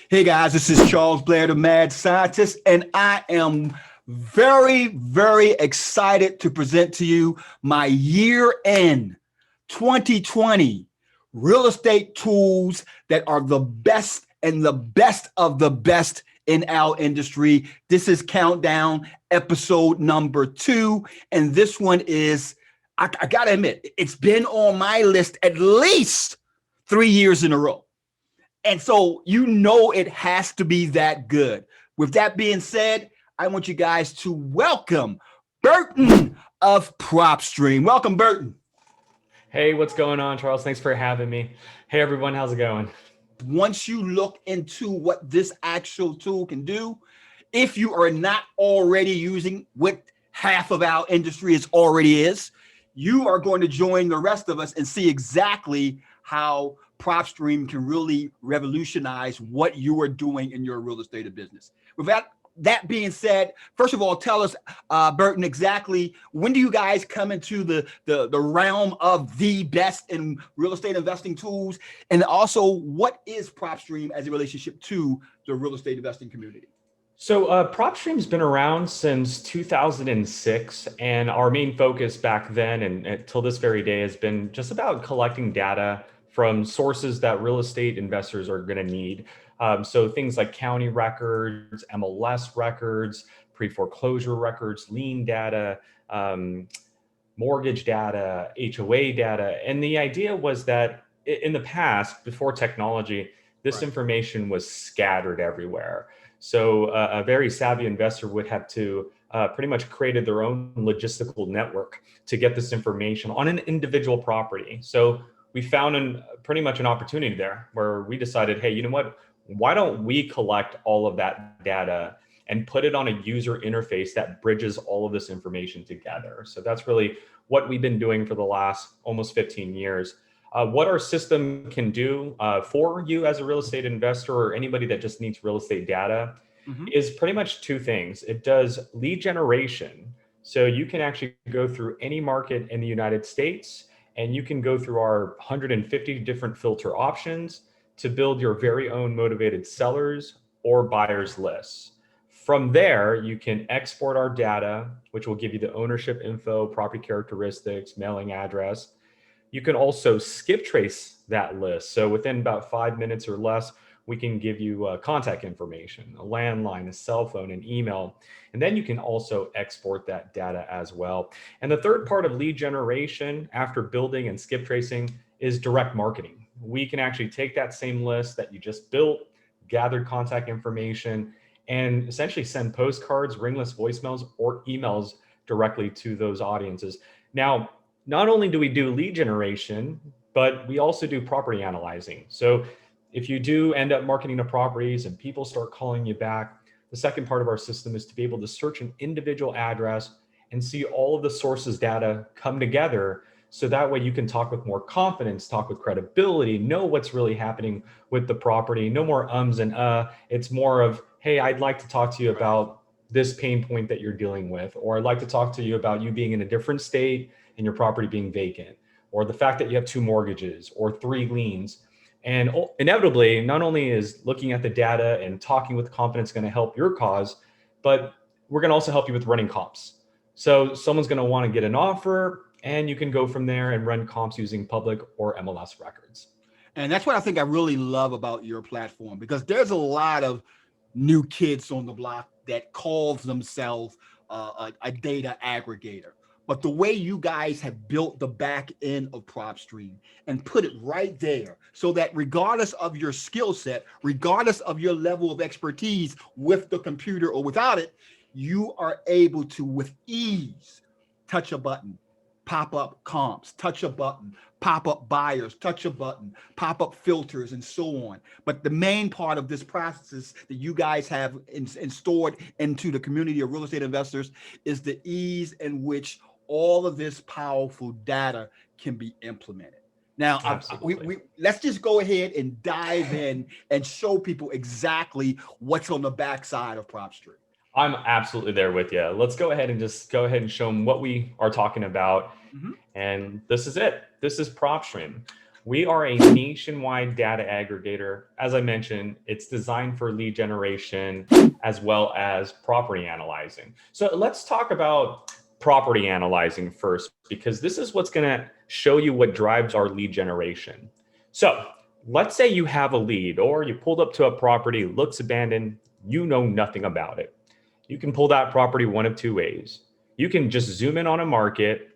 Hey guys, this is Charles Blair, the Mad Scientist, and I am very, very excited to present to you my year-end 2020 real estate tools that are the best and the best of the best in our industry. This is Countdown episode number 2, and this one is, I gotta admit, it's been on my list at least 3 years in a row. And so you know it has to be that good. With that being said, I want you guys to welcome Burton of Propstream. Welcome, Burton. Hey, what's going on, Charles? Thanks for having me. Hey, everyone, how's it going? Once you look into what this actual tool can do, if you are not already using what half of our industry already is, you are going to join the rest of us and see exactly how Propstream can really revolutionize what you are doing in your real estate business. With that being said, first of all, tell us, Burton, exactly when do you guys come into the realm of the best in real estate investing tools? And also, what is Propstream as a relationship to the real estate investing community? So, PropStream's been around since 2006, and our main focus back then and until this very day has been just about collecting data from sources that real estate investors are going to need. So things like county records, MLS records, pre-foreclosure records, lien data, mortgage data, HOA data. And the idea was that in the past, before technology, this information was scattered everywhere. So a very savvy investor would have to pretty much created their own logistical network to get this information on an individual property. So we found pretty much an opportunity there where we decided, hey, you know what? Why don't we collect all of that data and put it on a user interface that bridges all of this information together? So that's really what we've been doing for the last almost 15 years. What our system can do for you as a real estate investor or anybody that just needs real estate data is pretty much two things. It does lead generation. So you can actually go through any market in the United States and you can go through our 150 different filter options to build your very own motivated sellers or buyers lists. From there, you can export our data, which will give you the ownership info, property characteristics, mailing address. You can also skip trace that list. So within about 5 minutes or less, we can give you contact information, a landline, a cell phone, an email. And then you can also export that data as well. And the third part of lead generation after building and skip tracing is direct marketing. We can actually take that same list that you just built, gathered contact information, and essentially send postcards, ringless voicemails, or emails directly to those audiences. Now, not only do we do lead generation, but we also do property analyzing. So if you do end up marketing the properties and people start calling you back, the second part of our system is to be able to search an individual address and see all of the sources data come together. So that way you can talk with more confidence, talk with credibility, know what's really happening with the property. No more ums and It's more of, hey, I'd like to talk to you about this pain point that you're dealing with, or I'd like to talk to you about you being in a different state and your property being vacant, or the fact that you have 2 mortgages or 3 liens. And inevitably, not only is looking at the data and talking with confidence going to help your cause, but we're going to also help you with running comps. So someone's going to want to get an offer, and you can go from there and run comps using public or MLS records. And that's what I think I really love about your platform, because there's a lot of new kids on the block that calls themselves a data aggregator. But the way you guys have built the back end of PropStream and put it right there so that regardless of your skill set, regardless of your level of expertise with the computer or without it, you are able to, with ease, touch a button, pop up comps, touch a button, pop up buyers, touch a button, pop up filters, and so on. But the main part of this process that you guys have stored into the community of real estate investors is the ease in which all of this powerful data can be implemented. Now, let's just go ahead and dive in and show people exactly what's on the backside of PropStream. I'm absolutely there with you. Let's go ahead and show them what we are talking about. And this is it. This is PropStream. We are a nationwide data aggregator. As I mentioned, it's designed for lead generation as well as property analyzing. So let's talk about property analyzing first, because this is what's going to show you what drives our lead generation. So let's say you have a lead, or you pulled up to a property, looks abandoned, you know nothing about it. You can pull that property one of two ways. You can just zoom in on a market,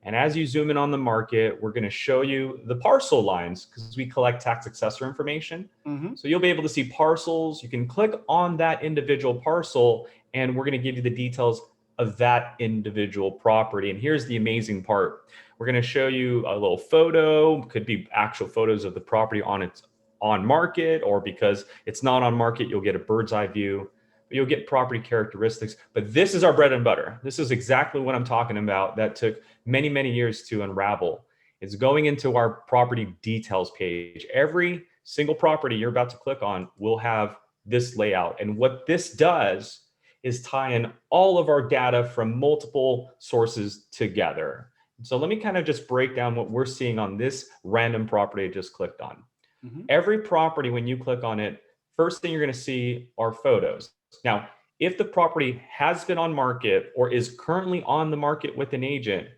and as you zoom in on the market, we're going to show you the parcel lines because we collect tax assessor information. Mm-hmm. So you'll be able to see parcels. You can click on that individual parcel, and we're going to give you the details of that individual property. And here's the amazing part. We're going to show you a little photo, could be actual photos of the property on its on market, or because it's not on market, you'll get a bird's eye view. You'll get property characteristics. But this is our bread and butter. This is exactly what I'm talking about that took many, many years to unravel. It's going into our property details page. Every single property you're about to click on will have this layout. And what this does is tie in all of our data from multiple sources together. So let me kind of just break down what we're seeing on this random property I just clicked on. Mm-hmm. Every property, when you click on it, first thing you're going to see are photos. Now, if the property has been on market or is currently on the market with an agent,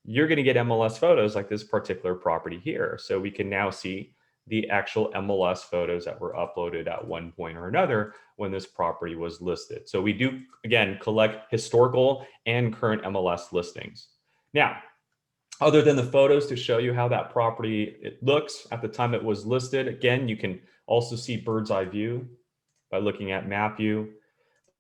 you're going to get MLS photos like this particular property here. So we can now see the actual MLS photos that were uploaded at one point or another when this property was listed. So we do, again, collect historical and current MLS listings. Now, other than the photos to show you how that property it looks at the time it was listed, again, you can also see bird's eye view by looking at map view.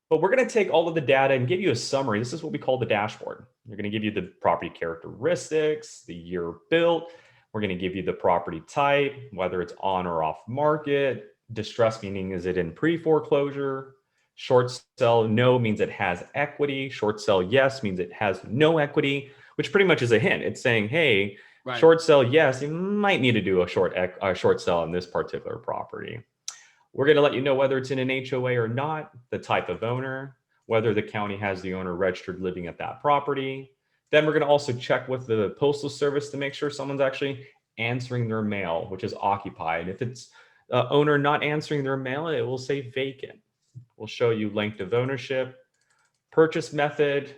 But we're going to take all of the data and give you a summary. This is what we call the dashboard. We're going to give you the property characteristics, the year built. We're going to give you the property type, whether it's on or off market. Distress meaning is it in pre-foreclosure? Short sell no means it has equity. Short sell yes means it has no equity, which pretty much is a hint. It's saying, hey, Right. short sell yes, you might need to do a short sell on this particular property. We're going to let you know whether it's in an HOA or not, the type of owner, whether the county has the owner registered living at that property. Then we're going to also check with the postal service to make sure someone's actually answering their mail, which is occupied. If it's owner not answering their mail, it will say vacant. We'll show you length of ownership, purchase method,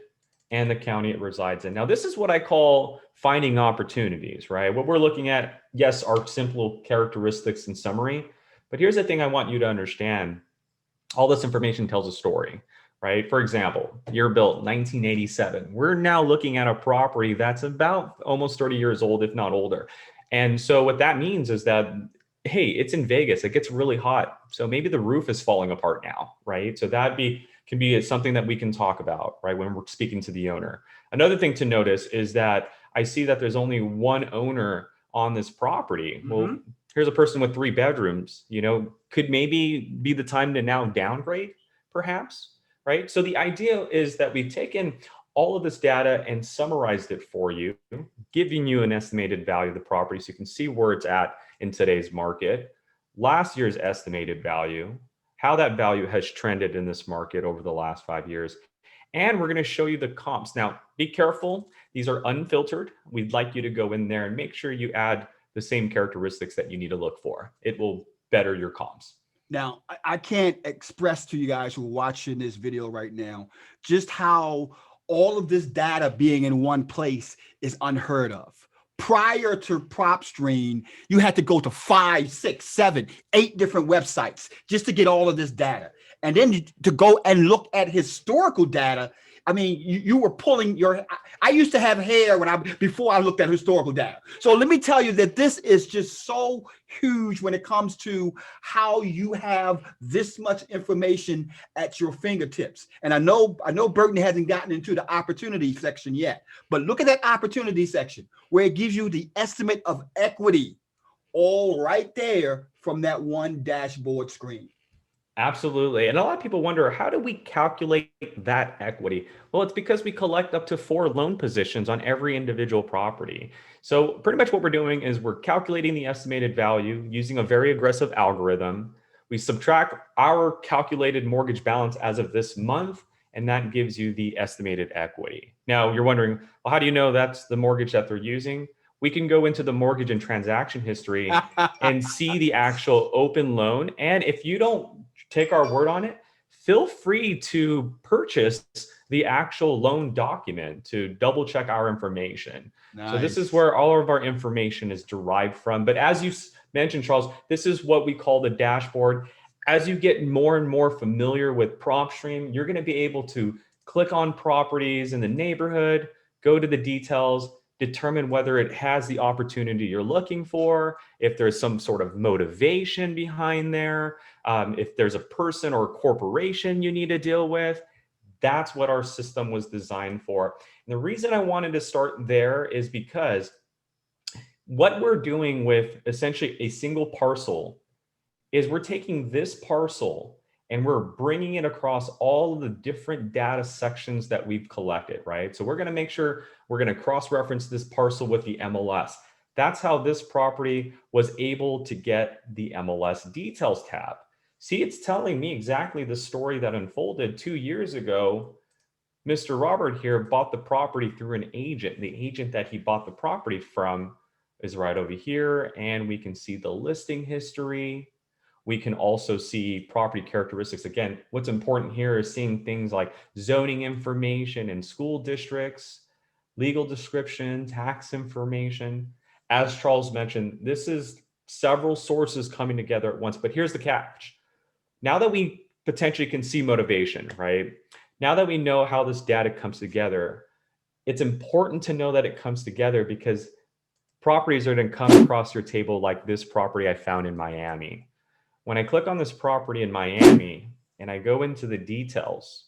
and the county it resides in. Now, this is what I call finding opportunities, right? What we're looking at, yes, are simple characteristics and summary. But here's the thing I want you to understand. All this information tells a story, right? For example, year built 1987. We're now looking at a property that's about almost 30 years old, if not older. And so what that means is that, hey, it's in Vegas. It gets really hot. So maybe the roof is falling apart now, right? So can be something that we can talk about, right, when we're speaking to the owner. Another thing to notice is that I see that there's only one owner on this property. Mm-hmm. Well, here's a person with 3 bedrooms, could maybe be the time to now downgrade, perhaps, right? So the idea is that we've taken all of this data and summarized it for you, giving you an estimated value of the property so you can see where it's at in today's market, last year's estimated value, how that value has trended in this market over the last 5 years. And we're going to show you the comps. Now, be careful. These are unfiltered. We'd like you to go in there and make sure you add the same characteristics that you need to look for. It will better your comps. Now, I can't express to you guys who are watching this video right now just how all of this data being in one place is unheard of. Prior to Propstream, you had to go to 5, 6, 7, 8 different websites just to get all of this data. And then to go and look at historical data. I mean, you were pulling I used to have hair before I looked at historical data. So let me tell you that this is just so huge when it comes to how you have this much information at your fingertips. And I know Burton hasn't gotten into the opportunity section yet, but look at that opportunity section where it gives you the estimate of equity all right there from that one dashboard screen. Absolutely. And a lot of people wonder, how do we calculate that equity? Well, it's because we collect up to 4 loan positions on every individual property. So pretty much what we're doing is we're calculating the estimated value using a very aggressive algorithm. We subtract our calculated mortgage balance as of this month, and that gives you the estimated equity. Now, you're wondering, well, how do you know that's the mortgage that they're using? We can go into the mortgage and transaction history and see the actual open loan. And if you don't take our word on it, feel free to purchase the actual loan document to double check our information. So this is Nice. where all of our information is derived from. But as you mentioned, Charles, this is what we call the dashboard. As you get more and more familiar with PropStream, you're going to be able to click on properties in the neighborhood, go to the details, determine whether it has the opportunity you're looking for, if there's some sort of motivation behind there, if there's a person or a corporation you need to deal with. That's what our system was designed for. And the reason I wanted to start there is because what we're doing with essentially a single parcel is we're taking this parcel and we're bringing it across all of the different data sections that we've collected, right? So we're going to make sure we're going to cross-reference this parcel with the MLS. That's how this property was able to get the MLS details tab. See, it's telling me exactly the story that unfolded 2 years ago. Mr. Robert here bought the property through an agent. The agent that he bought the property from is right over here, and we can see the listing history. We can also see property characteristics. Again, what's important here is seeing things like zoning information and school districts, legal description, tax information. As Charles mentioned, this is several sources coming together at once, but here's the catch. Now that we potentially can see motivation, right? Now that we know how this data comes together, it's important to know that it comes together because properties are going to come across your table like this property I found in Miami. When I click on this property in Miami and I go into the details,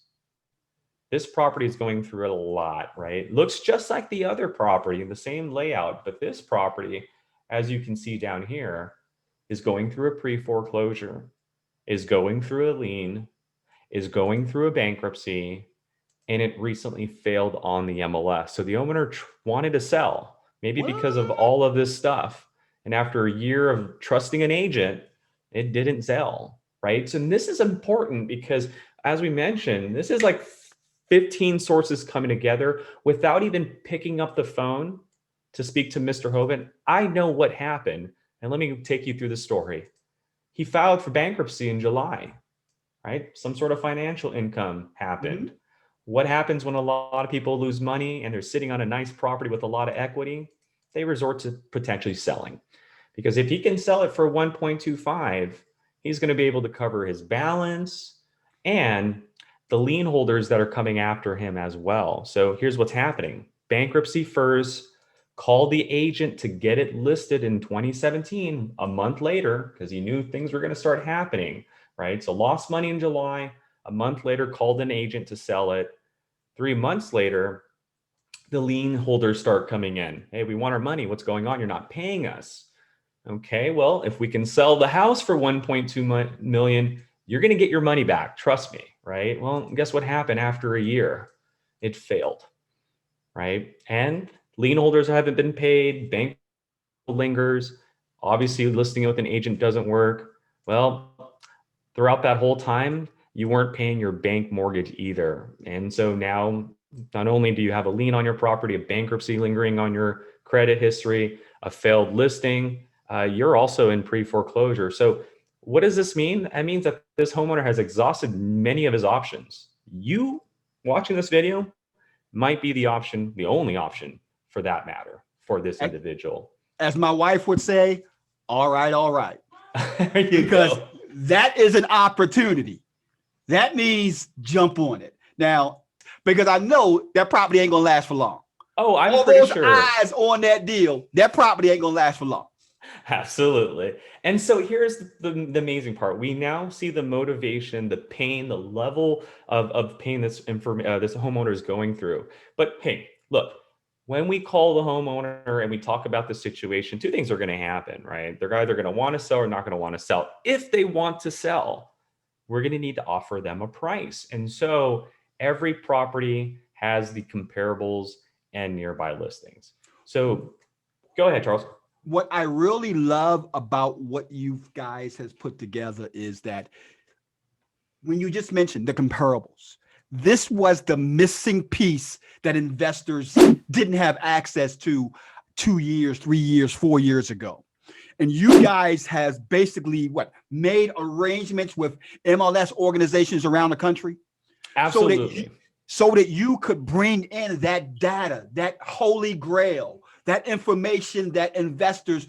this property is going through a lot, right? Looks just like the other property, the same layout, but this property, as you can see down here, is going through a pre-foreclosure, is going through a lien, is going through a bankruptcy, and it recently failed on the MLS. So the owner wanted to sell, maybe because of What? all of this stuff. And after a year of trusting an agent, it didn't sell, right? So this is important because, as we mentioned, this is like 15 sources coming together without even picking up the phone to speak to Mr. Hovind. I know what happened. And let me take you through the story. He filed for bankruptcy in July, right? Some sort of financial income happened. Mm-hmm. What happens when a lot of people lose money and they're sitting on a nice property with a lot of equity? They resort to potentially selling. Because if he can sell it for 1.25, he's going to be able to cover his balance and the lien holders that are coming after him as well. So here's what's happening. Bankruptcy first, called the agent to get it listed in 2017, a month later, because he knew things were going to start happening, right? So lost money in July, a month later, called an agent to sell it. 3 months later, the lien holders start coming in. Hey, we want our money. What's going on? You're not paying us. Okay, well, if we can sell the house for 1.2 million, you're going to get your money back. Trust me, right? Well, guess what happened after a year? It failed, right? And lien holders haven't been paid, bank lingers. Obviously, listing it with an agent doesn't work. Well, throughout that whole time, you weren't paying your bank mortgage either. And so now, not only do you have a lien on your property, a bankruptcy lingering on your credit history, a failed listing, you're also in pre-foreclosure. So what does this mean? That means that this homeowner has exhausted many of his options. You watching this video might be the option, the only option for that matter, for this individual. As my wife would say, all right, all right. There you Because go. that is an opportunity. That means jump on it. Now, because I know that property ain't going to last for long. Oh, I'm All pretty those sure. eyes on that deal, that property ain't going to last for long. Absolutely. And so here's the amazing part. We now see the motivation, the pain, the level of pain this homeowner is going through. But hey, look, when we call the homeowner and we talk about the situation, two things are going to happen, right? They're either going to want to sell or not going to want to sell. If they want to sell, we're going to need to offer them a price. And so every property has the comparables and nearby listings. So go ahead, Charles. What I really love about what you guys has put together is that when you just mentioned the comparables, this was the missing piece that investors didn't have access to 2 years, 3 years, 4 years ago. And you guys has basically what made arrangements with MLS organizations around the country so that you, Absolutely. so that you could bring in that data, that holy grail, that information that investors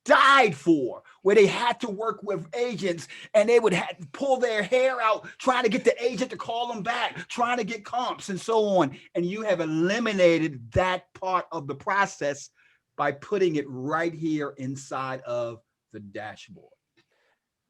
died for, where they had to work with agents and they would have to pull their hair out trying to get the agent to call them back, trying to get comps and so on. And you have eliminated that part of the process by putting it right here inside of the dashboard.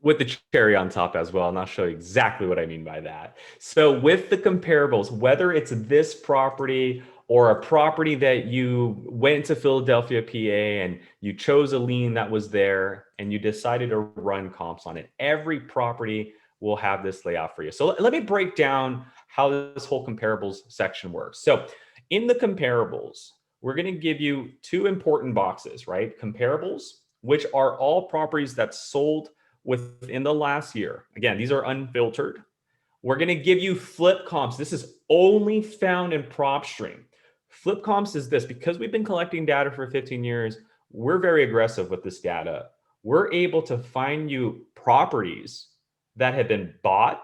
With the cherry on top as well, and I'll show you exactly what I mean by that. So with the comparables, whether it's this property or a property that you went to Philadelphia, PA, and you chose a lien that was there and you decided to run comps on it, every property will have this layout for you. So let me break down how this whole comparables section works. So in the comparables, we're going to give you two important boxes, right? Comparables, which are all properties that sold within the last year. Again, these are unfiltered. We're going to give you flip comps. This is only found in PropStream. Flip comps is this, because we've been collecting data for 15 years, we're very aggressive with this data. We're able to find you properties that have been bought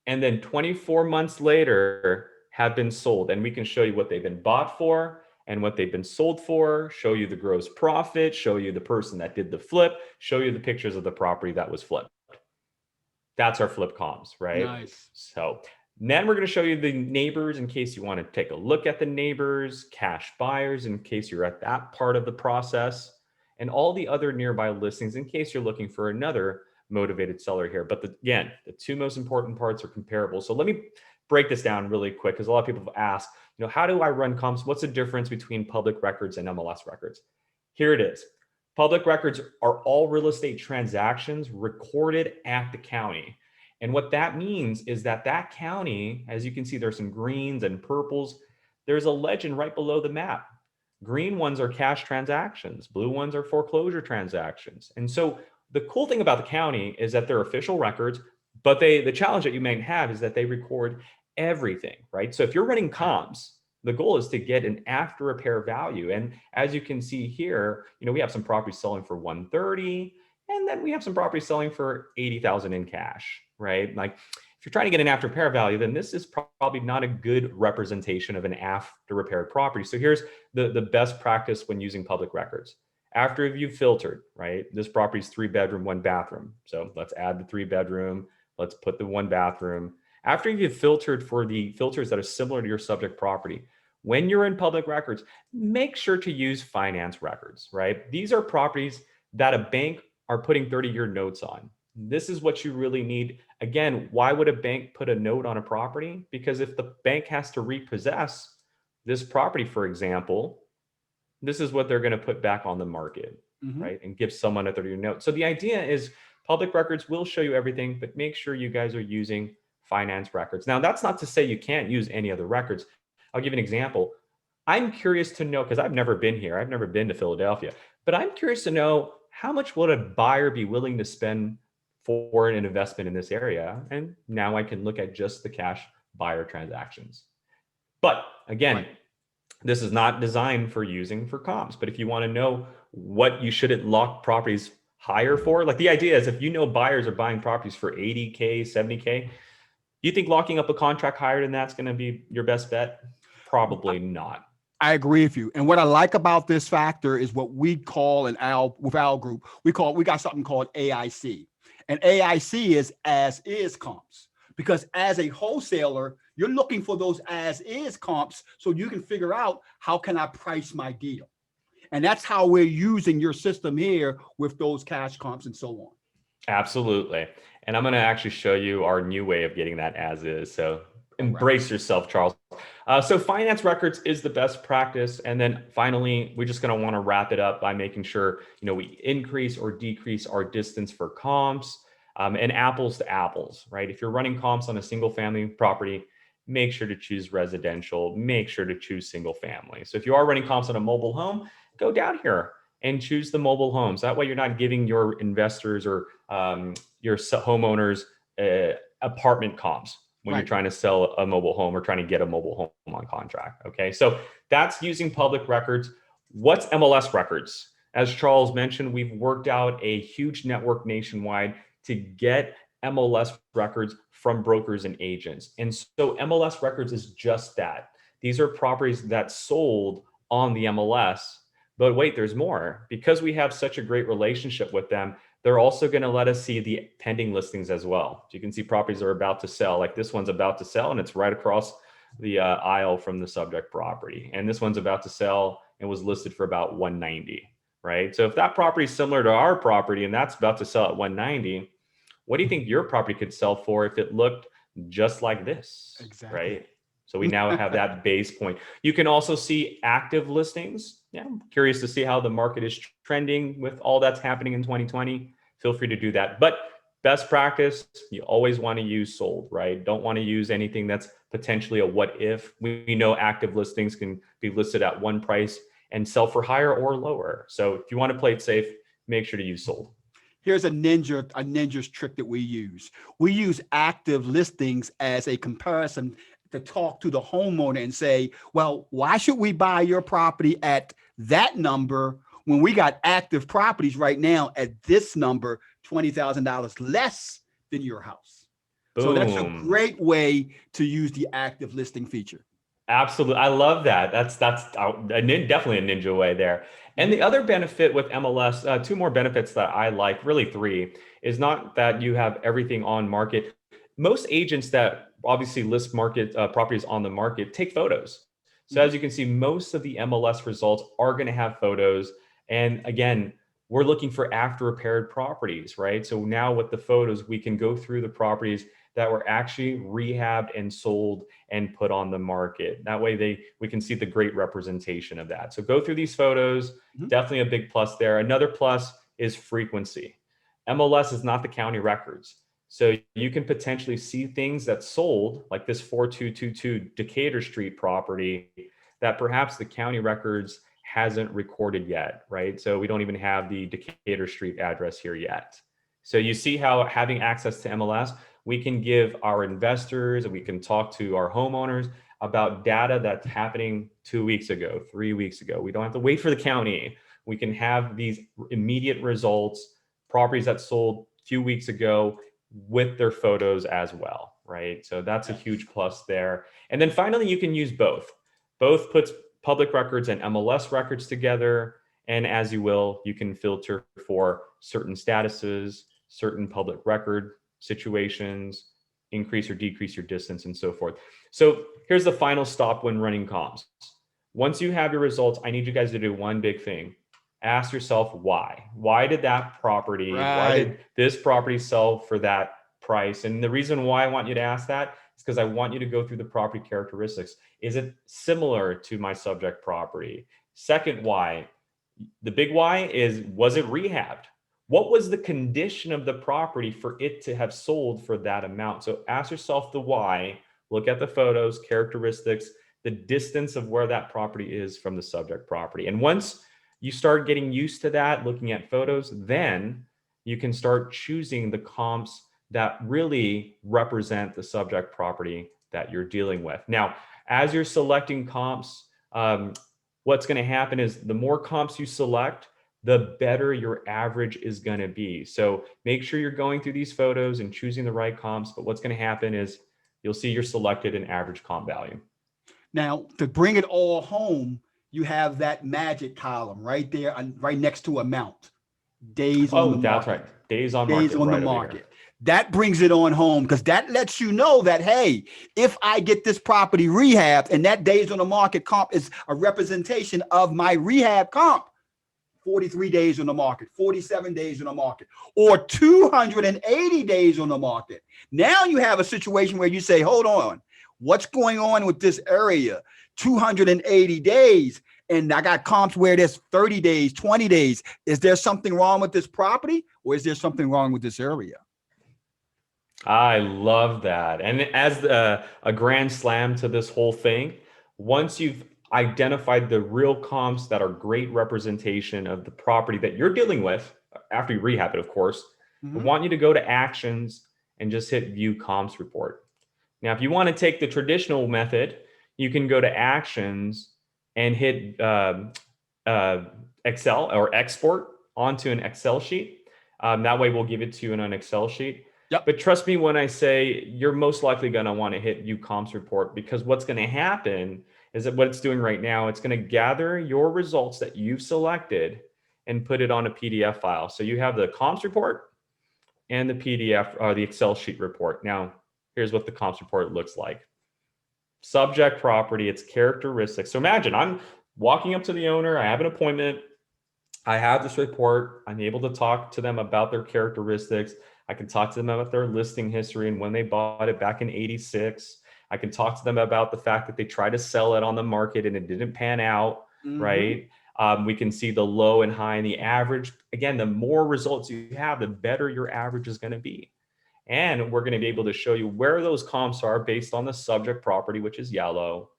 and then 24 months later have been sold. And we can show you what they've been bought for and what they've been sold for, show you the gross profit, show you the person that did the flip, show you the pictures of the property that was flipped. That's our flip comps, right? Nice. So then we're going to show you the neighbors in case you want to take a look at the neighbors, cash buyers in case you're at that part of the process, and all the other nearby listings in case you're looking for another motivated seller here. But again, the two most important parts are comparable. So let me break this down really quick because a lot of people have asked, how do I run comps? What's the difference between public records and MLS records? Here it is. Public records are all real estate transactions recorded at the county. And what that means is that that county, as you can see, there's some greens and purples. There's a legend right below the map. Green ones are cash transactions. Blue ones are foreclosure transactions. And so the cool thing about the county is that they're official records, but the challenge that you may have is that they record everything, right? So if you're running comps, the goal is to get an after repair value. And as you can see here, we have some properties selling for 130, and then we have some properties selling for 80,000 in cash, right? Like if you're trying to get an after repair value, then this is probably not a good representation of an after repaired property. So here's the best practice when using public records. After you've filtered, right? This property is 3-bedroom, 1-bathroom. So let's add the 3-bedroom. Let's put the 1-bathroom. After you've filtered for the filters that are similar to your subject property, when you're in public records, make sure to use finance records, right? These are properties that a bank are putting 30-year notes on. This is what you really need. Again, why would a bank put a note on a property? Because if the bank has to repossess this property, for example, this is what they're going to put back on the market, right? And give someone a 30-year note. So the idea is public records will show you everything, but make sure you guys are using finance records. Now, that's not to say you can't use any other records. I'll give you an example. I'm curious to know, because I've never been here, I've never been to Philadelphia, but I'm curious to know how much would a buyer be willing to spend for an investment in this area? And now I can look at just the cash buyer transactions. But again, this is not designed for using for comps. But if you want to know what you shouldn't lock properties higher for, like the idea is if buyers are buying properties for 80K, 70K, you think locking up a contract higher than that's going to be your best bet? Probably not. I agree with you. And what I like about this factor is what we call with our group, we got something called AIC. And AIC is as is comps. Because as a wholesaler, you're looking for those as is comps so you can figure out how can I price my deal. And that's how we're using your system here with those cash comps and so on. Absolutely. And I'm going to actually show you our new way of getting that as is. So embrace yourself, Charles. So finance records is the best practice. And then finally, we're just going to want to wrap it up by making sure, we increase or decrease our distance for comps and apples to apples, right? If you're running comps on a single family property, make sure to choose residential, make sure to choose single family. So if you are running comps on a mobile home, go down here and choose the mobile homes. That way you're not giving your investors or your homeowners apartment comps when you're trying to sell a mobile home or trying to get a mobile home on contract. Okay, so that's using public records. What's MLS records? As Charles mentioned, we've worked out a huge network nationwide to get MLS records from brokers and agents. And so MLS records is just that. These are properties that sold on the MLS. But wait, there's more. Because we have such a great relationship with them, they're also going to let us see the pending listings as well. So you can see properties are about to sell. Like this one's about to sell, and it's right across the aisle from the subject property. And this one's about to sell and was listed for about 190, right? So if that property is similar to our property and that's about to sell at 190, what do you think your property could sell for if it looked just like this, Exactly. right? So we now have that base point. You can also see active listings. Yeah, I'm curious to see how the market is trending with all that's happening in 2020. Feel free to do that. But best practice, you always want to use sold, right? Don't want to use anything that's potentially a what if. We know active listings can be listed at one price and sell for higher or lower. So if you want to play it safe, make sure to use sold. Here's a ninja's trick that we use. We use active listings as a comparison to talk to the homeowner and say, well, why should we buy your property at that number when we got active properties right now at this number, $20,000 less than your house? So that's a Boom. great way to use the active listing feature. Absolutely. I love that. That's definitely a ninja way there. And the other benefit with MLS, two more benefits that I like, really three, is not that you have everything on market. Most agents that obviously list market properties on the market take photos. So as you can see, most of the MLS results are going to have photos. And again, we're looking for after repaired properties, right? So now with the photos, we can go through the properties that were actually rehabbed and sold and put on the market. That way we can see the great representation of that. So go through these photos, definitely a big plus there. Another plus is frequency. MLS is not the county records. So you can potentially see things that sold, like this 4222 Decatur Street property, that perhaps the county records hasn't recorded yet, right? So we don't even have the Decatur Street address here yet. So you see how having access to MLS, we can give our investors and we can talk to our homeowners about data that's happening 2 weeks ago, 3 weeks ago. We don't have to wait for the county. We can have these immediate results, properties that sold a few weeks ago with their photos as well, right? So that's a huge plus there. And then finally, you can use both. Both puts public records and MLS records together. And as you will, you can filter for certain statuses, certain public record situations, increase or decrease your distance, and so forth. So here's the final stop when running comps. Once you have your results, I need you guys to do one big thing. Ask yourself why. Why did that property, why did this property sell for that price? And the reason why I want you to ask that is because I want you to go through the property characteristics. Is it similar to my subject property? Second why, the big why is, was it rehabbed? What was the condition of the property for it to have sold for that amount? So ask yourself the why, look at the photos, characteristics, the distance of where that property is from the subject property. And once you start getting used to that, looking at photos, then you can start choosing the comps that really represent the subject property that you're dealing with. Now, as you're selecting comps, what's going to happen is the more comps you select, the better your average is going to be. So make sure you're going through these photos and choosing the right comps. But what's going to happen is you'll see your selected and average comp value. Now, to bring it all home, you have that magic column right there, right next to amount. Days on the market. That's right. Days on market. Days on right the over market. here. That brings it on home because that lets you know that, hey, if I get this property rehabbed and that days on the market comp is a representation of my rehab comp, 43 days on the market, 47 days on the market, or 280 days on the market. Now you have a situation where you say, hold on, what's going on with this area? 280 days. And I got comps where there's 30 days, 20 days. Is there something wrong with this property or is there something wrong with this area? I love that. And as a grand slam to this whole thing, once you've identified the real comps that are great representation of the property that you're dealing with, after you rehab it, of course, I want you to go to actions and just hit view comps report. Now, if you want to take the traditional method, you can go to actions and hit Excel or export onto an Excel sheet. That way we'll give it to you in an Excel sheet. Yep. But trust me when I say you're most likely going to want to hit view comps report, because what's going to happen is that what it's doing right now, it's going to gather your results that you've selected and put it on a PDF file. So you have the comps report and the PDF or the Excel sheet report. Now, here's what the comps report looks like. Subject property, its characteristics. So imagine I'm walking up to the owner, I have an appointment, I have this report, I'm able to talk to them about their characteristics. I can talk to them about their listing history and when they bought it back in 86. I can talk to them about the fact that they tried to sell it on the market and it didn't pan out, right? We can see the low and high and the average. Again, the more results you have, the better your average is going to be. And we're going to be able to show you where those comps are based on the subject property, which is yellow,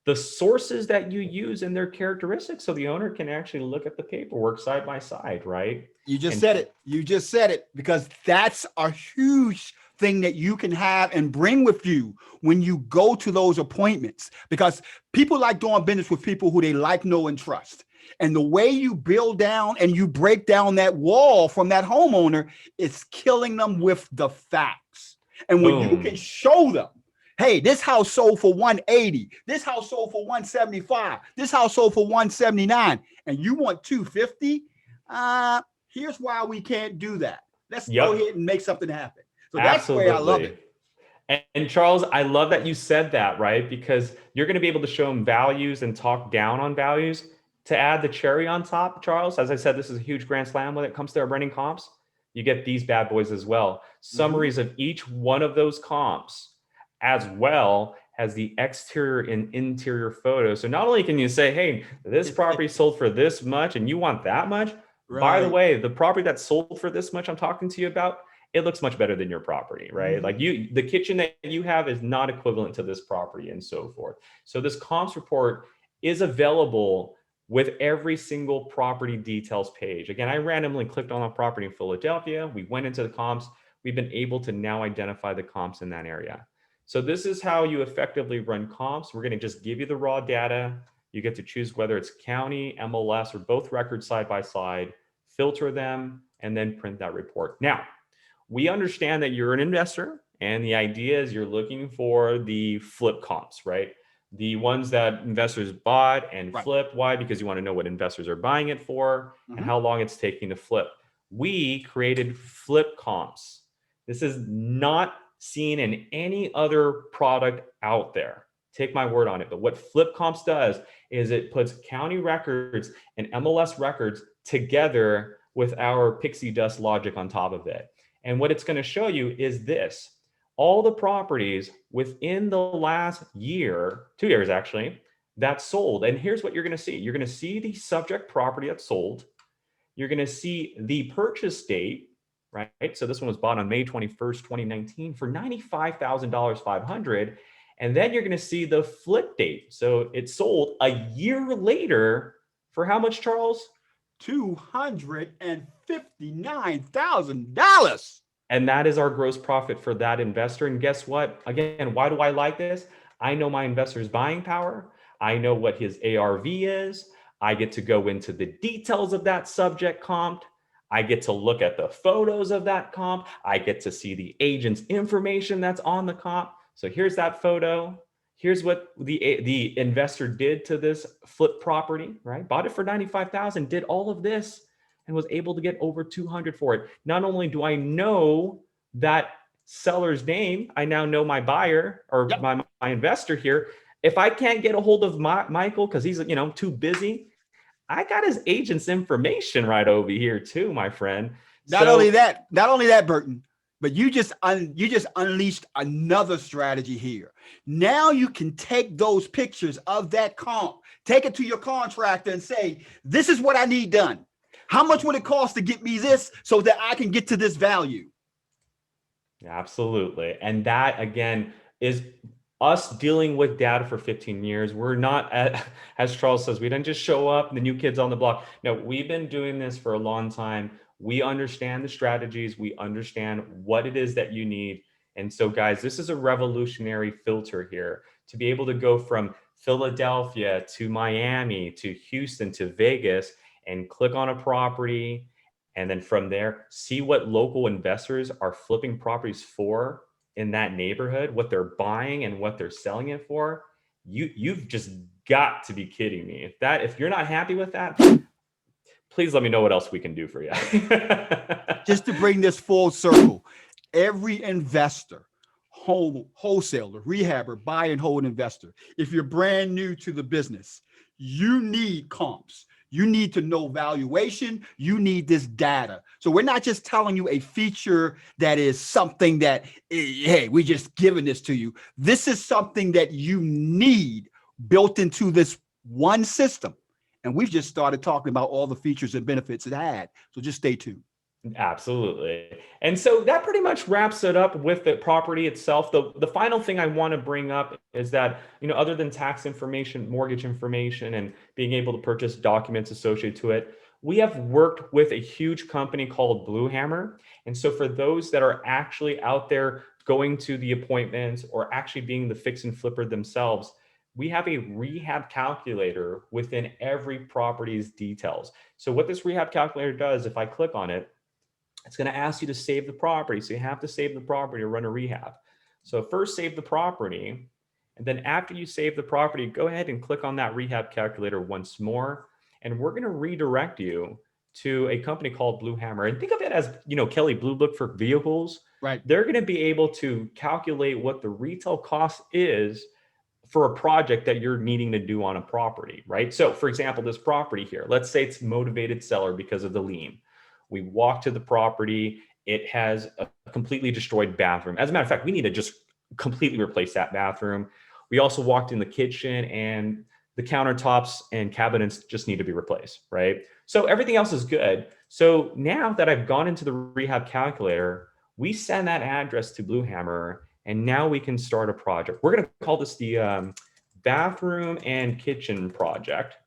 the sources that you use and their characteristics, so the owner can actually look at the paperwork side by side, right? You just said it. You just said it, because that's a huge thing that you can have and bring with you when you go to those appointments, because people like doing business with people who they like, know, and trust. And the way you build down and you break down that wall from that homeowner, it's killing them with the facts. And when you can show them, hey, this house sold for 180, this house sold for 175, this house sold for 179, and you want 250, here's why we can't do that. Let's go ahead and make something happen. So that's the way I love it. And Charles, I love that you said that, right? Because you're going to be able to show them values and talk down on values. To add the cherry on top, Charles, as I said, this is a huge grand slam when it comes to our branding comps. You get these bad boys as well. Summaries of each one of those comps, as well as the exterior and interior photos. So not only can you say, hey, this property sold for this much and you want that much. Right. By the way, the property that sold for this much I'm talking to you about, it looks much better than your property, right? Like the kitchen that you have is not equivalent to this property and so forth. So this comps report is available with every single property details page. Again, I randomly clicked on a property in Philadelphia. We went into the comps. We've been able to now identify the comps in that area. So this is how you effectively run comps. We're going to just give you the raw data. You get to choose whether it's county, MLS, or both records side by side, filter them, and then print that report. Now, we understand that you're an investor, and the idea is you're looking for the flip comps, right? The ones that investors bought and flipped. Why? Because you want to know what investors are buying it for and how long it's taking to flip. We created flip comps. This is not seen in any other product out there. Take my word on it. But what flip comps does is it puts county records and MLS records together with our pixie dust logic on top of it. And what it's going to show you is this. All the properties within the last year, 2 years actually, that sold. And here's what you're going to see. You're going to see the subject property that sold. You're going to see the purchase date, right? So this one was bought on May 21st, 2019 for $95,000, 500. And then you're going to see the flip date. So it sold a year later for how much, Charles? $259,000. And that is our gross profit for that investor. And guess what? Again, why do I like this? I know my investor's buying power. I know what his ARV is. I get to go into the details of that subject comp. I get to look at the photos of that comp. I get to see the agent's information that's on the comp. So here's that photo. Here's what the investor did to this flip property, right? Bought it for $95,000, did all of this, and was able to get over 200 for it. Not only do I know that seller's name, I now know my buyer or my investor here. If I can't get a hold of Michael because he's too busy, I got his agent's information right over here too, my friend. Not only that, Burton, but you just unleashed another strategy here. Now you can take those pictures of that comp, take it to your contractor and say, this is what I need done. How much would it cost to get me this so that I can get to this value? Absolutely. And that, again, is us dealing with data for 15 years. We're not, as Charles says, we didn't just show up, the new kids on the block. No, we've been doing this for a long time. We understand the strategies. We understand what it is that you need. And so, guys, this is a revolutionary filter here to be able to go from Philadelphia to Miami to Houston to Vegas and click on a property. And then from there, see what local investors are flipping properties for in that neighborhood, what they're buying and what they're selling it for. You've just got to be kidding me. If you're not happy with that, please let me know what else we can do for you. Just to bring this full circle, every investor, wholesaler, rehabber, buy and hold investor, if you're brand new to the business, you need comps. You need to know valuation. You need this data. So we're not just telling you a feature that is something that, hey, we're just giving this to you. This is something that you need built into this one system. And we've just started talking about all the features and benefits it had. So just stay tuned. Absolutely. And so that pretty much wraps it up with the property itself. The final thing I want to bring up is that, other than tax information, mortgage information, and being able to purchase documents associated to it, we have worked with a huge company called Blue Hammer. And so for those that are actually out there going to the appointments or actually being the fix and flipper themselves, we have a rehab calculator within every property's details. So what this rehab calculator does, if I click on it, it's going to ask you to save the property. So you have to save the property to run a rehab. So first save the property. And then after you save the property, go ahead and click on that rehab calculator once more. And we're going to redirect you to a company called Blue Hammer. And think of it as, Kelly Blue Book for vehicles. Right. They're going to be able to calculate what the retail cost is for a project that you're needing to do on a property, right? So for example, this property here, let's say it's motivated seller because of the lien. We walk to the property. It has a completely destroyed bathroom. As a matter of fact, we need to just completely replace that bathroom. We also walked in the kitchen and the countertops and cabinets just need to be replaced, right? So everything else is good. So now that I've gone into the rehab calculator, we send that address to Blue Hammer, and now we can start a project. We're going to call this the bathroom and kitchen project.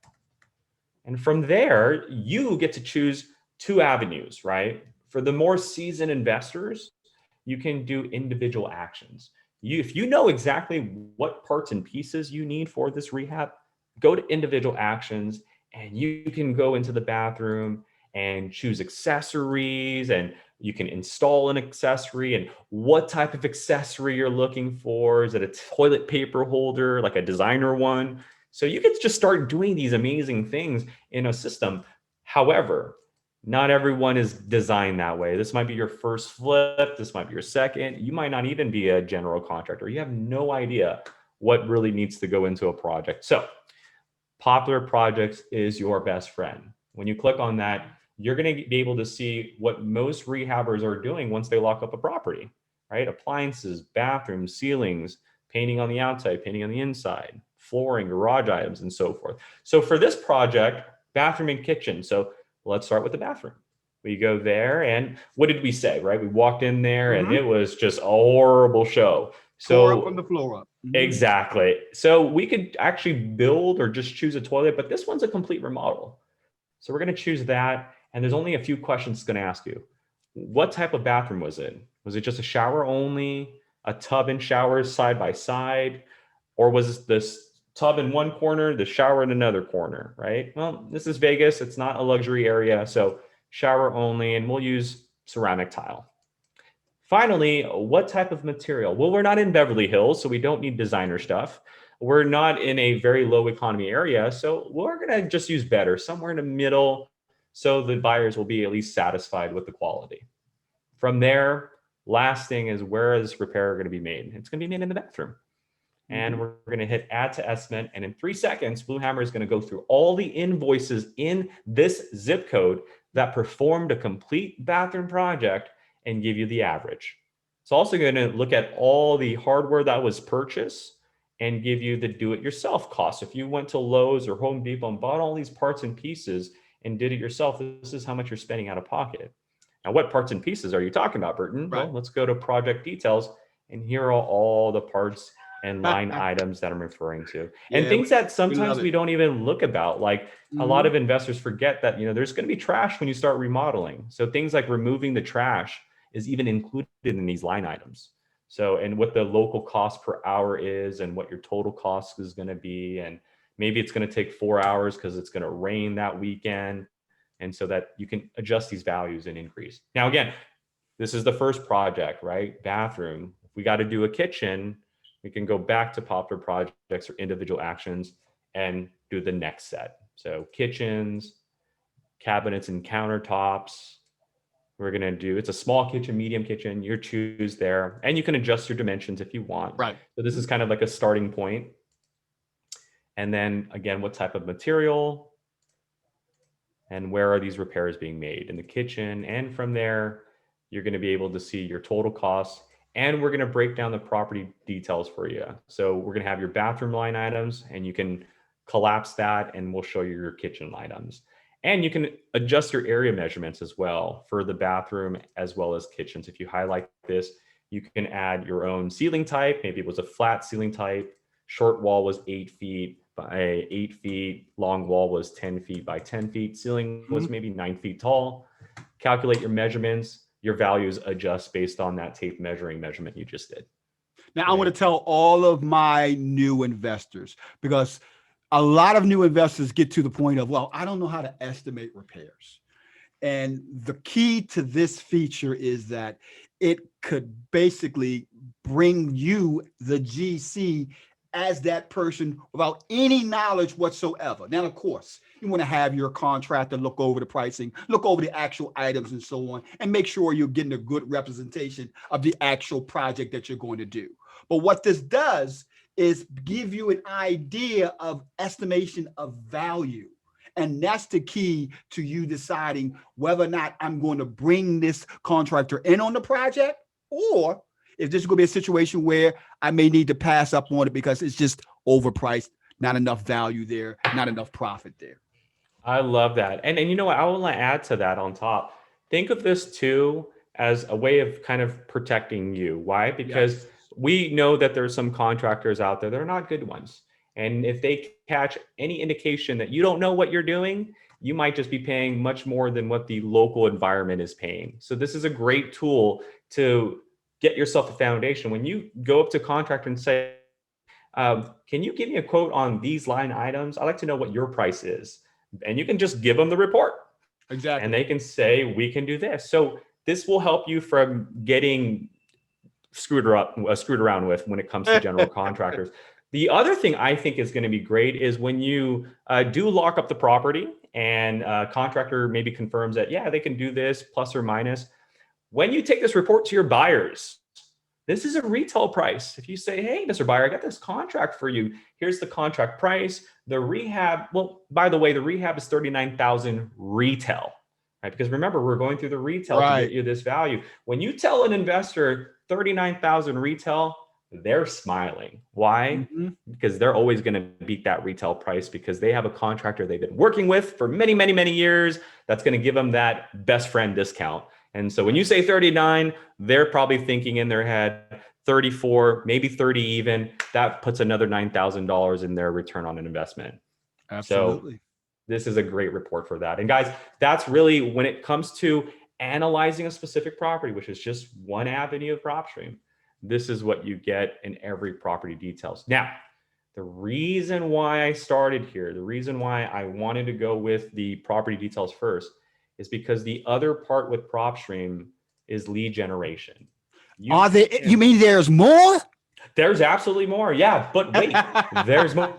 And from there, you get to choose two avenues, right? For the more seasoned investors, you can do individual actions. If you know exactly what parts and pieces you need for this rehab, go to individual actions and you can go into the bathroom and choose accessories, and you can install an accessory and what type of accessory you're looking for. Is it a toilet paper holder, like a designer one? So you can just start doing these amazing things in a system. However, not everyone is designed that way. This might be your first flip. This might be your second. You might not even be a general contractor. You have no idea what really needs to go into a project. So Popular Projects is your best friend. When you click on that, you're going to be able to see what most rehabbers are doing once they lock up a property, right? Appliances, bathrooms, ceilings, painting on the outside, painting on the inside, flooring, garage items, and so forth. So for this project, bathroom and kitchen. So let's start with the bathroom. We go there, and what did we say, right? We walked in there and it was just a horrible show. Tore up from the floor up. Exactly. So we could actually build or just choose a toilet, but this one's a complete remodel. So we're going to choose that. And there's only a few questions it's going to ask you. What type of bathroom was it? Was it just a shower only, a tub and shower side by side? Or was this tub in one corner, the shower in another corner, right? Well, this is Vegas. It's not a luxury area. So shower only, and we'll use ceramic tile. Finally, what type of material? Well, we're not in Beverly Hills, so we don't need designer stuff. We're not in a very low economy area, so we're going to just use better, somewhere in the middle, so the buyers will be at least satisfied with the quality. From there, last thing is, where is this repair going to be made? It's going to be made in the bathroom. And we're going to hit add to estimate. And in 3 seconds, Blue Hammer is going to go through all the invoices in this zip code that performed a complete bathroom project and give you the average. It's also going to look at all the hardware that was purchased and give you the do-it-yourself cost. If you went to Lowe's or Home Depot and bought all these parts and pieces and did it yourself, this is how much you're spending out of pocket. Now, what parts and pieces are you talking about, Burton? Right. Well, let's go to project details, and here are all the parts and line items that I'm referring to. And things that sometimes we don't even look about. Like a lot of investors forget that, there's going to be trash when you start remodeling. So things like removing the trash is even included in these line items. So, and what the local cost per hour is and what your total cost is going to be. And maybe it's going to take 4 hours because it's going to rain that weekend. And so that you can adjust these values and increase. Now, again, this is the first project, right? Bathroom. If we got to do a kitchen, we can go back to popular projects or individual actions and do the next set. So kitchens, cabinets and countertops. We're going to do, it's a small kitchen, medium kitchen, your choose there. And you can adjust your dimensions if you want. Right. So this is kind of like a starting point. And then again, what type of material and where are these repairs being made in the kitchen? And from there, you're going to be able to see your total costs. And we're going to break down the property details for you. So we're going to have your bathroom line items and you can collapse that and we'll show you your kitchen items. And you can adjust your area measurements as well for the bathroom as well as kitchens. If you highlight this, you can add your own ceiling type. Maybe it was a flat ceiling type. Short wall was 8 feet by 8 feet. Long wall was 10 feet by 10 feet. Ceiling was maybe 9 feet tall. Calculate your measurements. Your values adjust based on that tape measuring measurement you just did. Now, I want to tell all of my new investors, because a lot of new investors get to the point of, well, I don't know how to estimate repairs. And the key to this feature is that it could basically bring you, the GC, as that person without any knowledge whatsoever. Now, of course, you want to have your contractor look over the pricing, look over the actual items and so on, and make sure you're getting a good representation of the actual project that you're going to do. But what this does is give you an idea of estimation of value. And that's the key to you deciding whether or not I'm going to bring this contractor in on the project, or if this is going to be a situation where I may need to pass up on it because it's just overpriced, not enough value there, not enough profit there. I love that. And you know what? I want to add to that on top. Think of this too as a way of kind of protecting you. Why? Because we know that there's some contractors out there that are not good ones. And if they catch any indication that you don't know what you're doing, you might just be paying much more than what the local environment is paying. So this is a great tool to get yourself a foundation. When you go up to contractor and say, can you give me a quote on these line items? I'd like to know what your price is. And you can just give them the report. Exactly. And they can say, we can do this. So this will help you from getting screwed around with when it comes to general contractors. The other thing I think is going to be great is when you do lock up the property and contractor maybe confirms that, yeah, they can do this plus or minus. When you take this report to your buyers, this is a retail price. If you say, hey, Mr. Buyer, I got this contract for you. Here's the contract price. The rehab, well, by the way, the rehab is $39,000 retail, right? Because remember, we're going through the retail to get you this value. When you tell an investor $39,000 retail, they're smiling. Why? Because they're always going to beat that retail price because they have a contractor they've been working with for many, many, many years. That's going to give them that best friend discount. And so when you say 39, they're probably thinking in their head 34, maybe 30 even. That puts another $9,000 in their return on an investment. Absolutely. So this is a great report for that. And guys, that's really when it comes to analyzing a specific property, which is just one avenue of PropStream. This is what you get in every property details. Now, the reason why I started here, the reason why I wanted to go with the property details first is because the other part with PropStream is lead generation. You mean there's more? There's absolutely more. Yeah, but wait, there's more.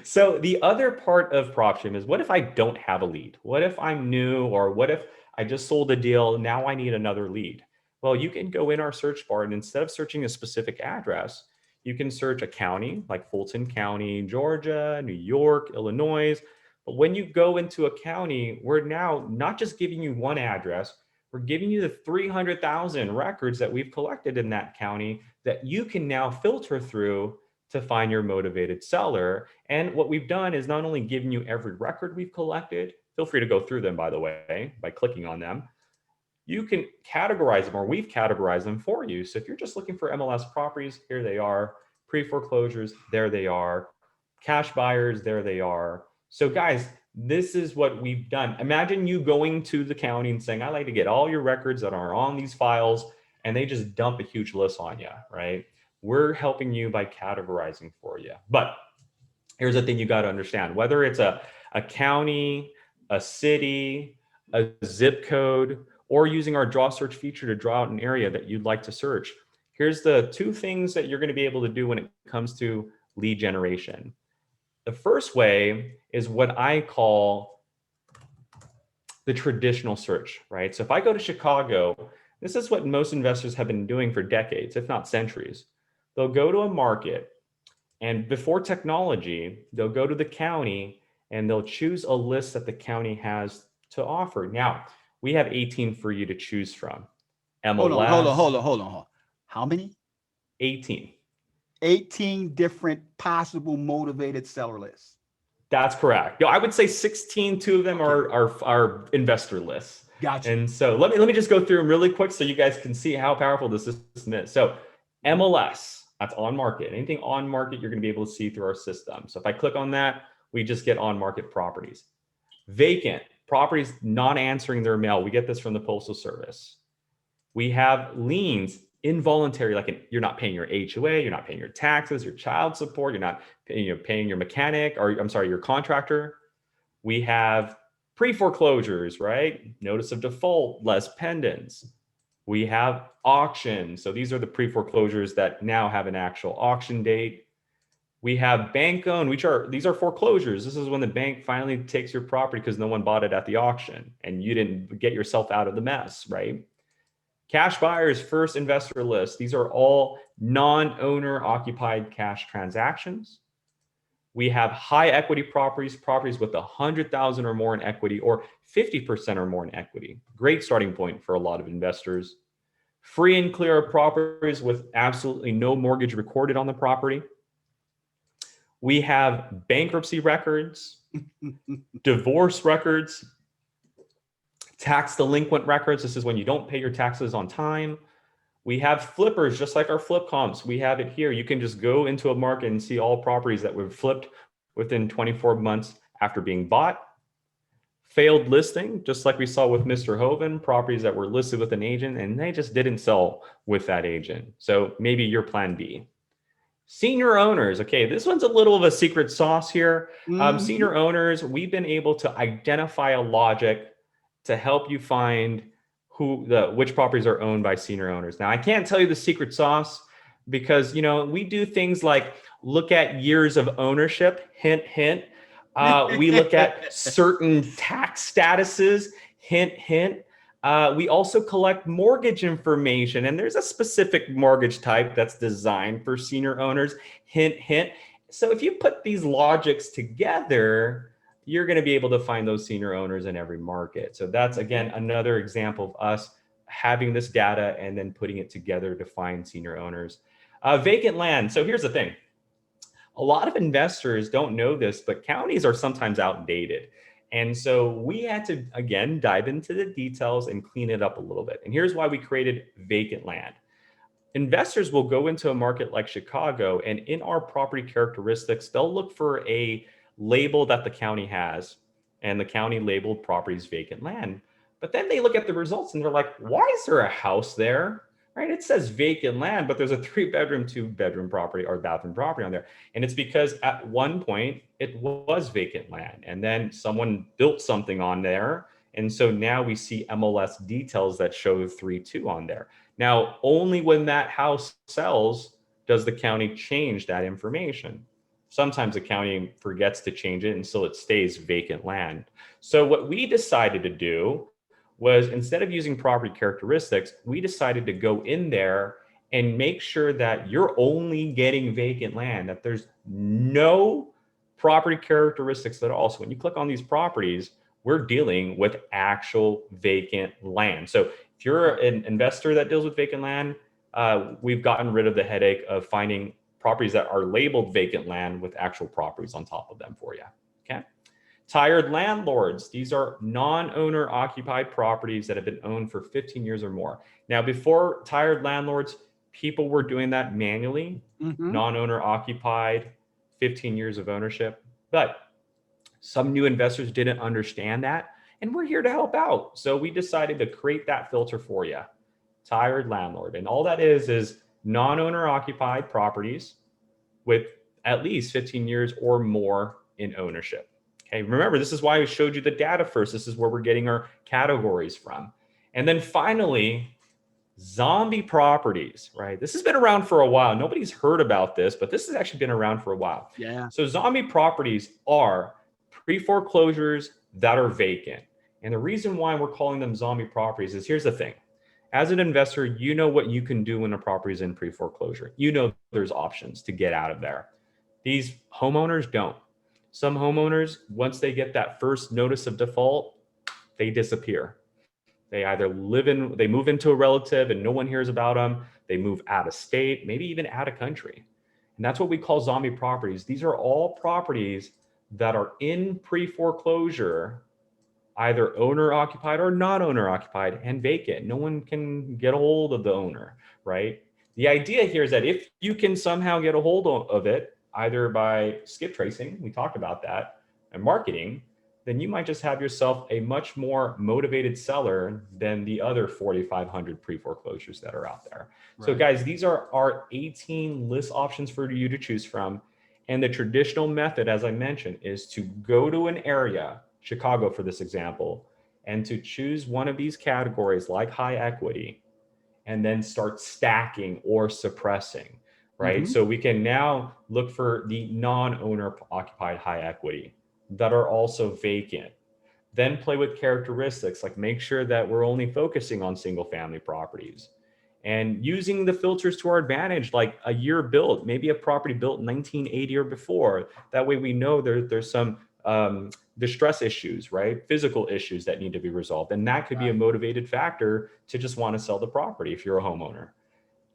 So the other part of PropStream is, what if I don't have a lead? What if I'm new, or what if I just sold a deal? Now I need another lead. Well, you can go in our search bar, and instead of searching a specific address, you can search a county like Fulton County, Georgia, New York, Illinois. But when you go into a county, we're now not just giving you one address, we're giving you the 300,000 records that we've collected in that county that you can now filter through to find your motivated seller. And what we've done is not only giving you every record we've collected, feel free to go through them, by the way, by clicking on them. You can categorize them, or we've categorized them for you. So if you're just looking for MLS properties, here they are. Pre-foreclosures, there they are. Cash buyers, there they are. So guys, this is what we've done. Imagine you going to the county and saying, I'd like to get all your records that are on these files and they just dump a huge list on you, right? We're helping you by categorizing for you. But here's the thing you got to understand, whether it's a county, a city, a zip code, or using our draw search feature to draw out an area that you'd like to search. Here's the two things that you're going to be able to do when it comes to lead generation. The first way is what I call the traditional search, right? So if I go to Chicago, this is what most investors have been doing for decades, if not centuries. They'll go to a market, and before technology, they'll go to the county and they'll choose a list that the county has to offer. Now, we have 18 for you to choose from. MLS, Hold on. How many? 18. 18 different possible motivated seller lists. That's correct. I would say 16, two of them are investor lists. Gotcha. And so let me just go through them really quick so you guys can see how powerful this system is. So MLS, that's on market. Anything on market, you're going to be able to see through our system. So if I click on that, we just get on market properties. Vacant properties not answering their mail. We get this from the Postal Service. We have liens, involuntary, like you're not paying your HOA, you're not paying your taxes, your child support, you're not paying your mechanic, or I'm sorry, your contractor. We have pre-foreclosures, right? Notice of default, less pendants. We have auctions. So these are the pre-foreclosures that now have an actual auction date. We have bank owned, these are foreclosures. This is when the bank finally takes your property because no one bought it at the auction and you didn't get yourself out of the mess, right? Cash buyers, first investor list. These are all non-owner occupied cash transactions. We have high equity properties with 100,000 or more in equity, or 50% or more in equity. Great starting point for a lot of investors. Free and clear properties with absolutely no mortgage recorded on the property. We have bankruptcy records, divorce records, tax delinquent records. This is when you don't pay your taxes on time. We have flippers, just like our flip comps. We have it here. You can just go into a market and see all properties that were flipped within 24 months after being bought. Failed listing, just like we saw with Mr. Hoven, properties that were listed with an agent and they just didn't sell with that agent. So maybe your plan B. Senior owners. Okay, this one's a little of a secret sauce here. Senior owners, we've been able to identify a logic to help you find which properties are owned by senior owners. Now, I can't tell you the secret sauce because, we do things like look at years of ownership, hint, hint. We look at certain tax statuses, hint, hint. We also collect mortgage information, and there's a specific mortgage type that's designed for senior owners, hint, hint. So if you put these logics together, you're going to be able to find those senior owners in every market. So that's, again, another example of us having this data and then putting it together to find senior owners. Vacant land. So here's the thing. A lot of investors don't know this, but counties are sometimes outdated. And so we had to, again, dive into the details and clean it up a little bit. And here's why we created vacant land. Investors will go into a market like Chicago, and in our property characteristics, they'll look for a label that the county has, and the county labeled properties vacant land. But then they look at the results and they're like, why is there a house there? Right? It says vacant land, but there's a 3-bedroom, 2-bedroom property or bathroom property on there. And it's because at one point it was vacant land and then someone built something on there. And so now we see MLS details that show 3-2 on there. Now, only when that house sells does the county change that information. Sometimes the county forgets to change it, and so it stays vacant land. So what we decided to do was, instead of using property characteristics, we decided to go in there and make sure that you're only getting vacant land, that there's no property characteristics at all. So when you click on these properties, we're dealing with actual vacant land. So if you're an investor that deals with vacant land, we've gotten rid of the headache of finding properties that are labeled vacant land with actual properties on top of them for you. Okay. Tired landlords. These are non-owner occupied properties that have been owned for 15 years or more. Now, before tired landlords, people were doing that manually, non-owner occupied, 15 years of ownership. But some new investors didn't understand that, and we're here to help out. So we decided to create that filter for you. tired landlord. And all that is non-owner occupied properties with at least 15 years or more in ownership. Okay, remember, this is why I showed you the data first. This is where we're getting our categories from. And then finally, zombie properties, right? This has been around for a while. Nobody's heard about this, but this has actually been around for a while. Yeah. So zombie properties are pre-foreclosures that are vacant. And the reason why we're calling them zombie properties is, here's the thing. As an investor, you know what you can do when a property is in pre-foreclosure. You know there's options to get out of there. These homeowners don't. Some homeowners, once they get that first notice of default, they disappear. They move into a relative and no one hears about them. They move out of state, maybe even out of country. And that's what we call zombie properties. These are all properties that are in pre-foreclosure, either owner occupied or not owner occupied, and vacant. No one can get a hold of the owner, right? The idea here is that if you can somehow get a hold of it, either by skip tracing, we talked about that, and marketing, then you might just have yourself a much more motivated seller than the other 4,500 pre-foreclosures that are out there. Right. So guys, these are our 18 list options for you to choose from. And the traditional method, as I mentioned, is to go to an area, Chicago for this example, and to choose one of these categories like high equity, and then start stacking or suppressing, right? Mm-hmm. So we can now look for the non-owner occupied high equity that are also vacant. Then play with characteristics, like make sure that we're only focusing on single family properties and using the filters to our advantage, like a year built, maybe a property built 1980 or before. That way we know there's some distress issues, right? Physical issues that need to be resolved. And that could be a motivated factor to just want to sell the property if you're a homeowner.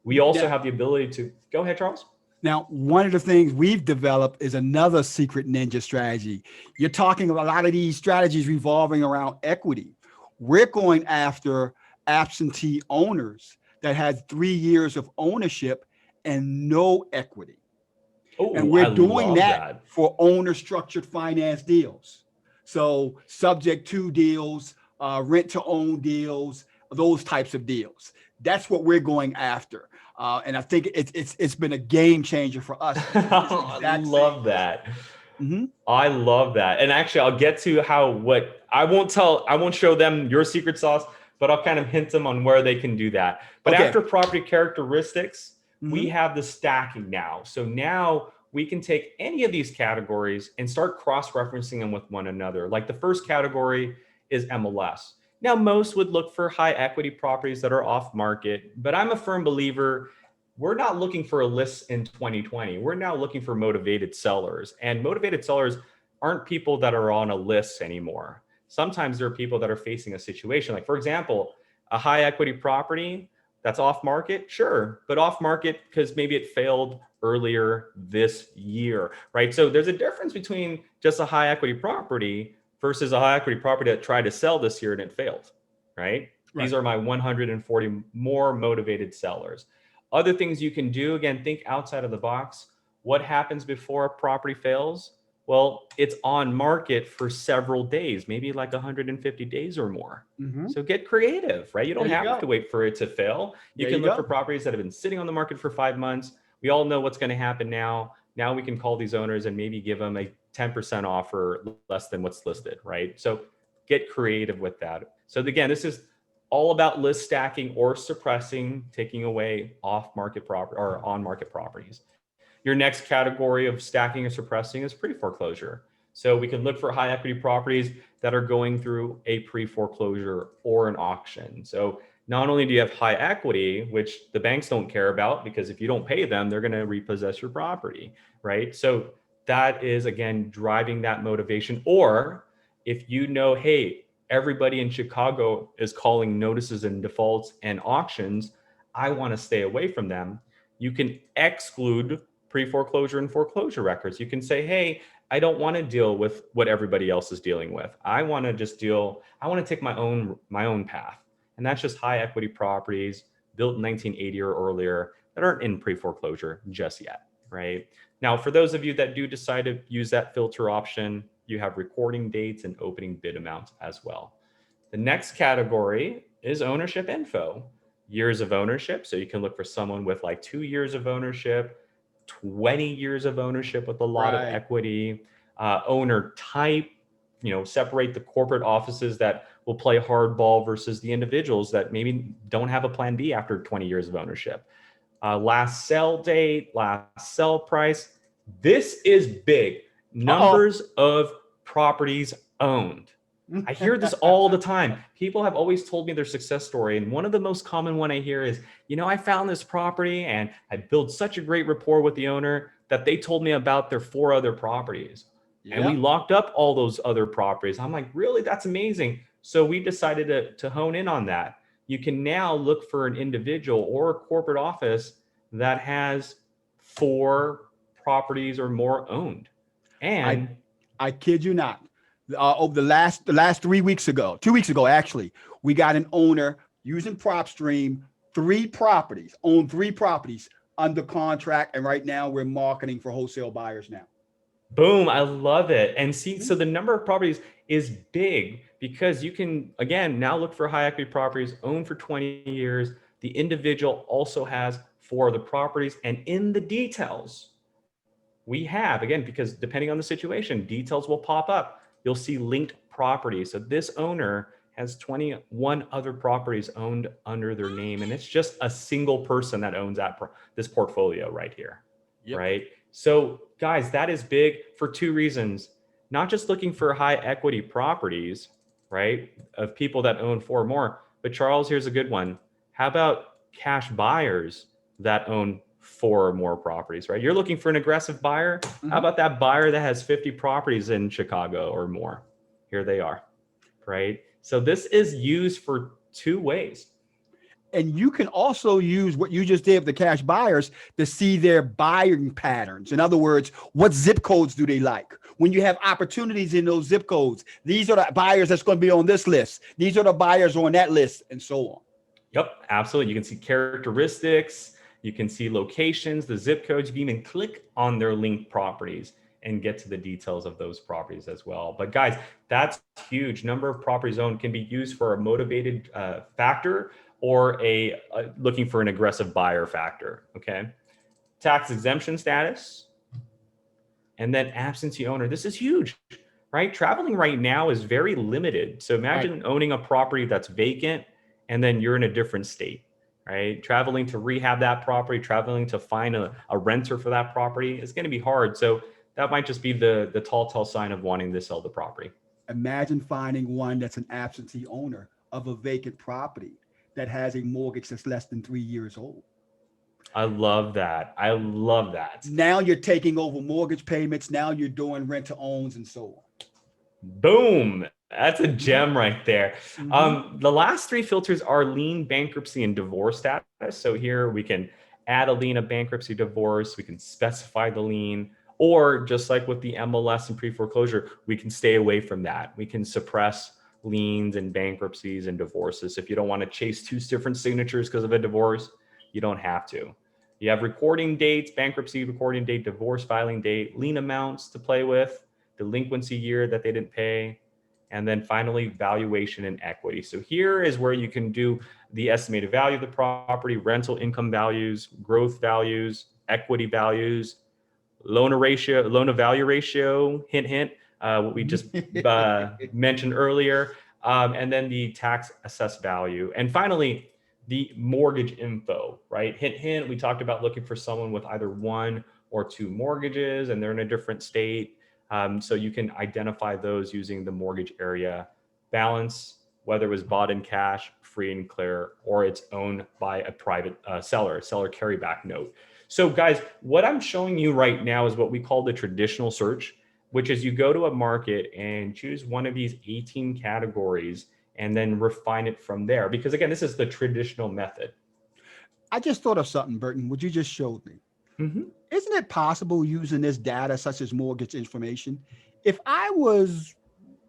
We also have the ability to, go ahead, Charles. Now, one of the things we've developed is another secret ninja strategy. You're talking about a lot of these strategies revolving around equity. We're going after absentee owners that had 3 years of ownership and no equity. Oh, and we're doing that for owner structured finance deals. So subject to deals, rent to own deals, those types of deals. That's what we're going after. And I think it's been a game changer for us. I love that. Mm-hmm. I love that. And actually, I'll get to I won't show them your secret sauce, but I'll kind of hint them on where they can do that. But after property characteristics, mm-hmm. we have the stacking now. So now we can take any of these categories and start cross-referencing them with one another. Like the first category is MLS. Now, most would look for high equity properties that are off market, but I'm a firm believer we're not looking for a list in 2020. We're now looking for motivated sellers, and motivated sellers aren't people that are on a list anymore. Sometimes there are people that are facing a situation. Like, for example, a high equity property that's off market, sure, but off market because maybe it failed earlier this year, right? So there's a difference between just a high equity property versus a high equity property that tried to sell this year and it failed, right? These are my 140 more motivated sellers. Other things you can do, again, think outside of the box. What happens before a property fails? Well, it's on market for several days, maybe like 150 days or more. Mm-hmm. So get creative, right? You don't have to wait for it to fail. You can look for properties that have been sitting on the market for 5 months. We all know what's going to happen now. Now we can call these owners and maybe give them a 10% offer less than what's listed, right? So get creative with that. So again, this is all about list stacking or suppressing, taking away off-market property or on-market properties. Your next category of stacking or suppressing is pre-foreclosure. So we can look for high equity properties that are going through a pre-foreclosure or an auction. So not only do you have high equity, which the banks don't care about because if you don't pay them, they're going to repossess your property, right? So that is, again, driving that motivation. Or if you know, hey, everybody in Chicago is calling notices and defaults and auctions, I want to stay away from them. You can exclude pre-foreclosure and foreclosure records. You can say, hey, I don't want to deal with what everybody else is dealing with. I want to take my own path. And that's just high equity properties built in 1980 or earlier that aren't in pre-foreclosure just yet, right? Now, for those of you that do decide to use that filter option, you have recording dates and opening bid amounts as well. The next category is ownership info. years of ownership. So you can look for someone with like 2 years of ownership, 20 years of ownership with a lot of Right. equity, owner type, separate the corporate offices that will play hardball versus the individuals that maybe don't have a plan B after 20 years of ownership. Last sell date, last sell price. This is big. Uh-oh. Numbers of properties owned. I hear this all the time. People have always told me their success story. And one of the most common one I hear is, I found this property and I built such a great rapport with the owner that they told me about their 4 other properties. And we Yep. locked up all those other properties. I'm like, really? That's amazing. So we decided to hone in on that. You can now look for an individual or a corporate office that has 4 properties or more owned. I And I kid you not. Over the last 3 weeks ago, 2 weeks ago actually, we got an owner using PropStream, owned 3 properties under contract, and right now we're marketing for wholesale buyers now. boom, I love it. And see, Mhm. so the number of properties is big because you can, again, now look for high equity properties owned for 20 years. The individual also has 4 other properties. And in the details, we have, again, because depending on the situation, details will pop up. You'll see linked properties. So this owner has 21 other properties owned under their name, and it's just a single person that owns this portfolio right here, Yep. right? So guys, that is big for 2 reasons. Not just looking for high equity properties, right, of people that own 4 or more, but Charles, here's a good one. How about cash buyers that own 4 or more properties, right? You're looking for an aggressive buyer. How Mhm. about that buyer that has 50 properties in Chicago or more? Here they are, right? So this is used for 2 ways. And you can also use what you just did with the cash buyers to see their buying patterns. In other words, what zip codes do they like? When you have opportunities in those zip codes, these are the buyers that's going to be on this list. These are the buyers on that list, and so on. Yep, absolutely. You can see characteristics, you can see locations, the zip codes. You can even click on their linked properties and get to the details of those properties as well. But guys, that's huge. Number of properties owned can be used for a motivated factor or looking for an aggressive buyer factor. Okay, tax exemption status, and then absentee owner. This is huge, right? Traveling right now is very limited. So Right. imagine owning a property that's vacant and then you're in a different state, right? Traveling to rehab that property, traveling to find a renter for that property is going to be hard. So that might just be the tall sign of wanting to sell the property. Imagine finding one that's an absentee owner of a vacant property that has a mortgage that's less than 3 years old. I love that. I love that. Now you're taking over mortgage payments. Now you're doing rent to owns and so Boom. That's a on. gem right there. Hmm. The last 3 filters are lien, bankruptcy, and divorce status. So here we can add a lien, a bankruptcy, divorce. We can specify the lien, or just like with the MLS and pre-foreclosure, we can stay away from that. We can suppress liens and bankruptcies and divorces. If you don't want to chase 2 different signatures because of a divorce, you don't have to. You have recording dates, bankruptcy recording date, divorce filing date, lien amounts to play with, delinquency year that they didn't pay, and then finally valuation and equity. So here is where you can do the estimated value of the property, rental income values, growth values, equity values, loan to value ratio, hint, hint, what we just mentioned earlier, and then the tax assessed value. And finally, the mortgage info, right? Hint, hint, we talked about looking for someone with either 1 or 2 mortgages and they're in a different state. So you can identify those using the mortgage area balance, whether it was bought in cash, free and clear, or it's owned by a private seller carryback note. So guys, what I'm showing you right now is what we call the traditional search, which is you go to a market and choose one of these 18 categories and then refine it from there. Because again, this is the traditional method. I just thought of something, Burton, what you just showed me. Mm-hmm. Isn't it possible using this data, such as mortgage information, if I was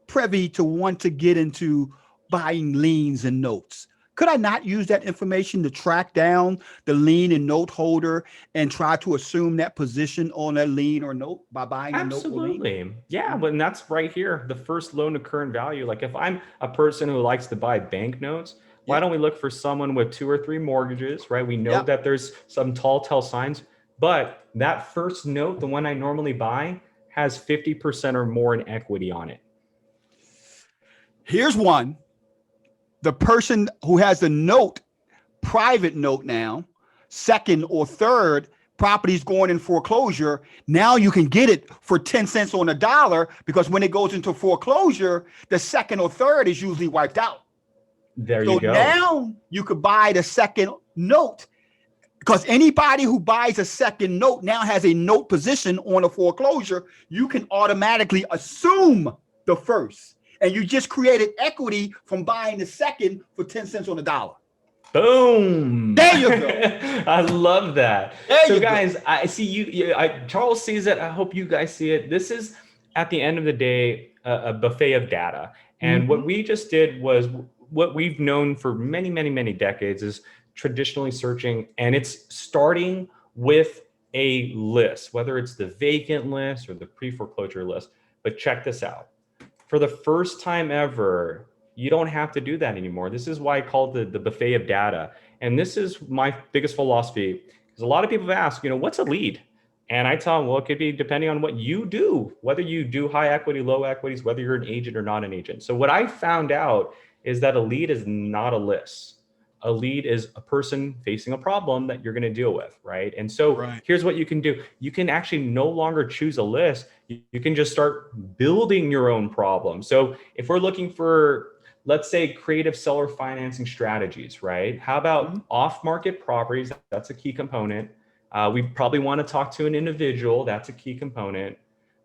privy to want to get into buying liens and notes, could I not use that information to track down the lien and note holder and try to assume that position on a lien or note by buying a note or lien? Absolutely. Yeah, Mhm. but that's right here. The first loan to current value. Like if I'm a person who likes to buy bank notes, Why Yep. don't we look for someone with 2 or 3 mortgages, right? We know Yep. that there's some tall tell signs, but that first note, the one I normally buy, has 50% or more in equity on it. Here's one. The person who has the note, private note now, second or third properties going in foreclosure, now you can get it for 10 cents on the dollar, because when it goes into foreclosure, the second or third is usually wiped out. There So you go. now you could buy the second note, because anybody who buys a second note now has a note position on a foreclosure. You can automatically assume the first, and you just created equity from buying the second for 10 cents on the dollar. Boom. There you go. I love that. There So you go. guys, I see Charles sees it. I hope you guys see it. This is, at the end of the day, a buffet of data. And what we just did was what we've known for many, many, many decades is traditionally searching. And it's starting with a list, whether it's the vacant list or the pre-foreclosure list. But check this out. For the first time ever, you don't have to do that anymore. This is why I call it the buffet of data. And this is my biggest philosophy, because a lot of people ask, what's a lead? And I tell them, well, it could be depending on what you do, whether you do high equity, low equities, whether you're an agent or not an agent. So what I found out is that a lead is not a list. A lead is a person facing a problem that you're going to deal with, right? And so here's what you can do. You can actually no longer choose a list. You can just start building your own problem. So if we're looking for, let's say, creative seller financing strategies, right? How about off-market properties? That's a key component. We probably want to talk to an individual. That's a key component,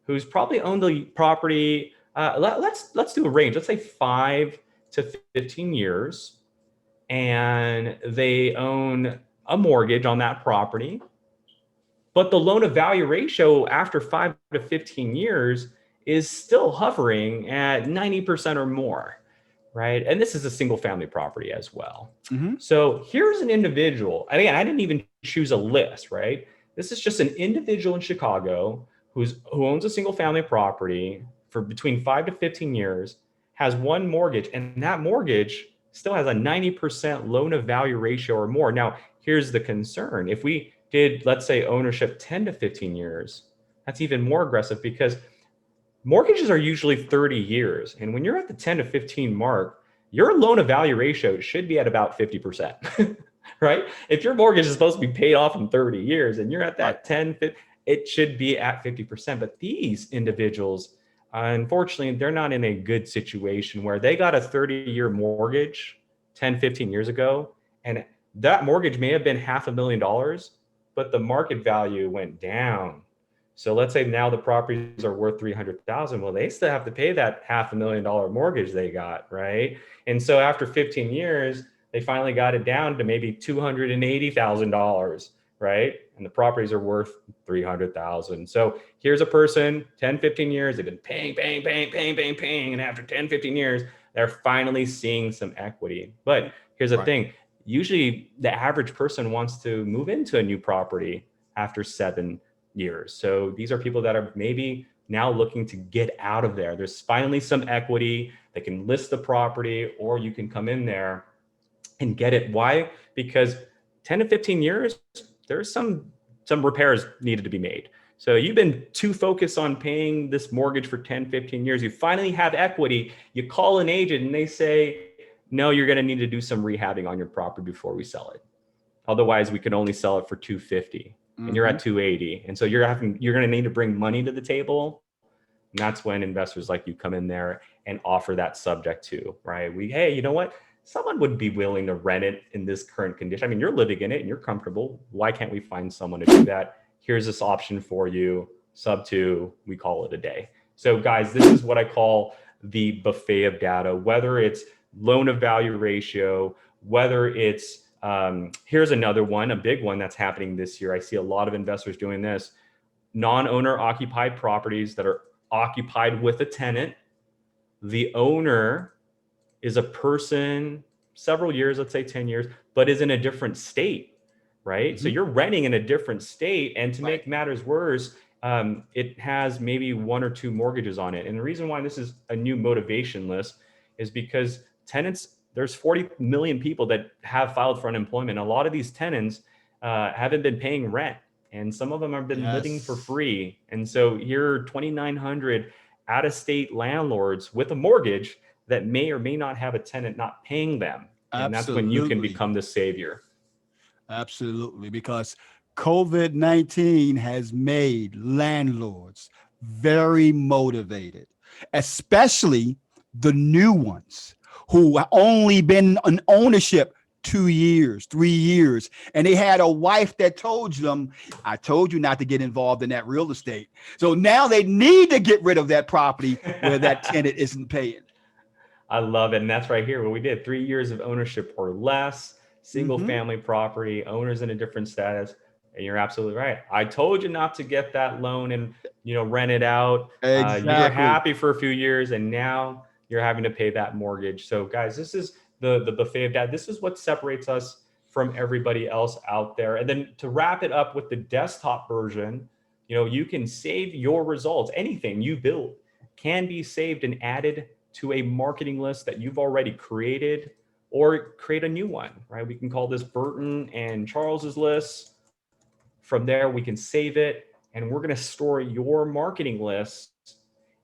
who's probably owned the property. Let's do a range. Let's say 5 to 15 years. And they own a mortgage on that property, but the loan to value ratio after 5 to 15 years is still hovering at 90% or more, right? And this is a single family property as well. So here's an individual, and again, I didn't even choose a list, right? This is just an individual in Chicago who owns a single family property for between 5 to 15 years, has one mortgage, and that mortgage still has a 90% loan to value ratio or more. Now, here's the concern. If we did, let's say, ownership 10 to 15 years, that's even more aggressive, because mortgages are usually 30 years. And when you're at the 10 to 15 mark, your loan to value ratio should be at about 50%, right? If your mortgage is supposed to be paid off in 30 years and you're at that 10, 50, it should be at 50%. But these individuals, unfortunately, they're not in a good situation where they got a 30-year mortgage 10, 15 years ago. And that mortgage may have been $500,000, but the market value went down. So let's say now the properties are worth $300,000. Well, they still have to pay that $500,000 mortgage they got, right? And so after 15 years, they finally got it down to maybe $280,000, right? And the properties are worth $300,000. So here's a person, 10, 15 years, they've been paying. And after 10, 15 years, they're finally seeing some equity. But here's the thing. Usually the average person wants to move into a new property after 7 years. So these are people that are maybe now looking to get out of there. There's finally some equity. They can list the property, or you can come in there and get it. Why? Because 10 to 15 years, there's some repairs needed to be made. So you've been too focused on paying this mortgage for 10, 15 years. You finally have equity. You call an agent and they say, no, you're going to need to do some rehabbing on your property before we sell it. Otherwise, we can only sell it for $250 and you're at $280. And so you're going to need to bring money to the table. And that's when investors like you come in there and offer that subject to, right? Hey, you know what? Someone would be willing to rent it in this current condition. I mean, you're living in it and you're comfortable. Why can't we find someone to do that? Here's this option for you. Sub 2, we call it a day. So guys, this is what I call the buffet of data, whether it's loan to value ratio, whether it's, here's another one, a big one that's happening this year. I see a lot of investors doing this. Non-owner occupied properties that are occupied with a tenant. The owner is a person several years, let's say 10 years, but is in a different state, right? So you're renting in a different state. And to make matters worse, it has maybe 1 or 2 mortgages on it. And the reason why this is a new motivation list is because tenants, there's 40 million people that have filed for unemployment. A lot of these tenants haven't been paying rent, and some of them have been living for Yes. free. And so here are 2,900 out-of-state landlords with a mortgage that may or may not have a tenant not paying them. And that's when you can Absolutely. become the savior. Absolutely. Because COVID-19 has made landlords very motivated, especially the new ones who have only been in ownership 2 years, 3 years, and they had a wife that told them, I told you not to get involved in that real estate. So now they need to get rid of that property where that tenant isn't paying. I love it. And that's right here what we did: 3 years of ownership or less, single Mm-hmm. family property, owners in a different status. And you're absolutely right. I told you not to get that loan and rent it out. You were Exactly. happy for a few years, and now you're having to pay that mortgage. So, guys, this is the buffet of dad. This is what separates us from everybody else out there. And then to wrap it up with the desktop version, you can save your results. Anything you build can be saved and added to a marketing list that you've already created, or create a new one, right? We can call this Burton and Charles's list. From there, we can save it, and we're going to store your marketing list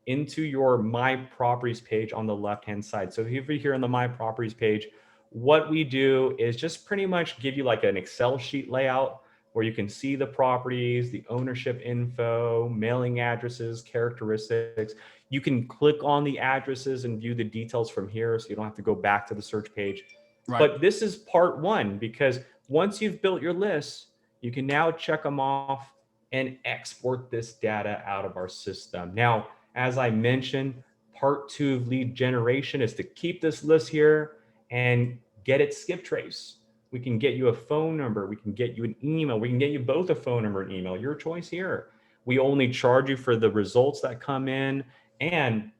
into your My Properties page on the left-hand side. So if you're here on the My Properties page, what we do is just pretty much give you like an Excel sheet layout where you can see the properties, the ownership info, mailing addresses, characteristics. You can click on the addresses and view the details from here, so you don't have to go back to the search page. Right. But this is part one, because once you've built your lists, you can now check them off and export this data out of our system. Now, as I mentioned, part two of lead generation is to keep this list here and get it skip trace. We can get you a phone number. We can get you an email. We can get you both a phone number and email. Your choice here. We only charge you for the results that come in, and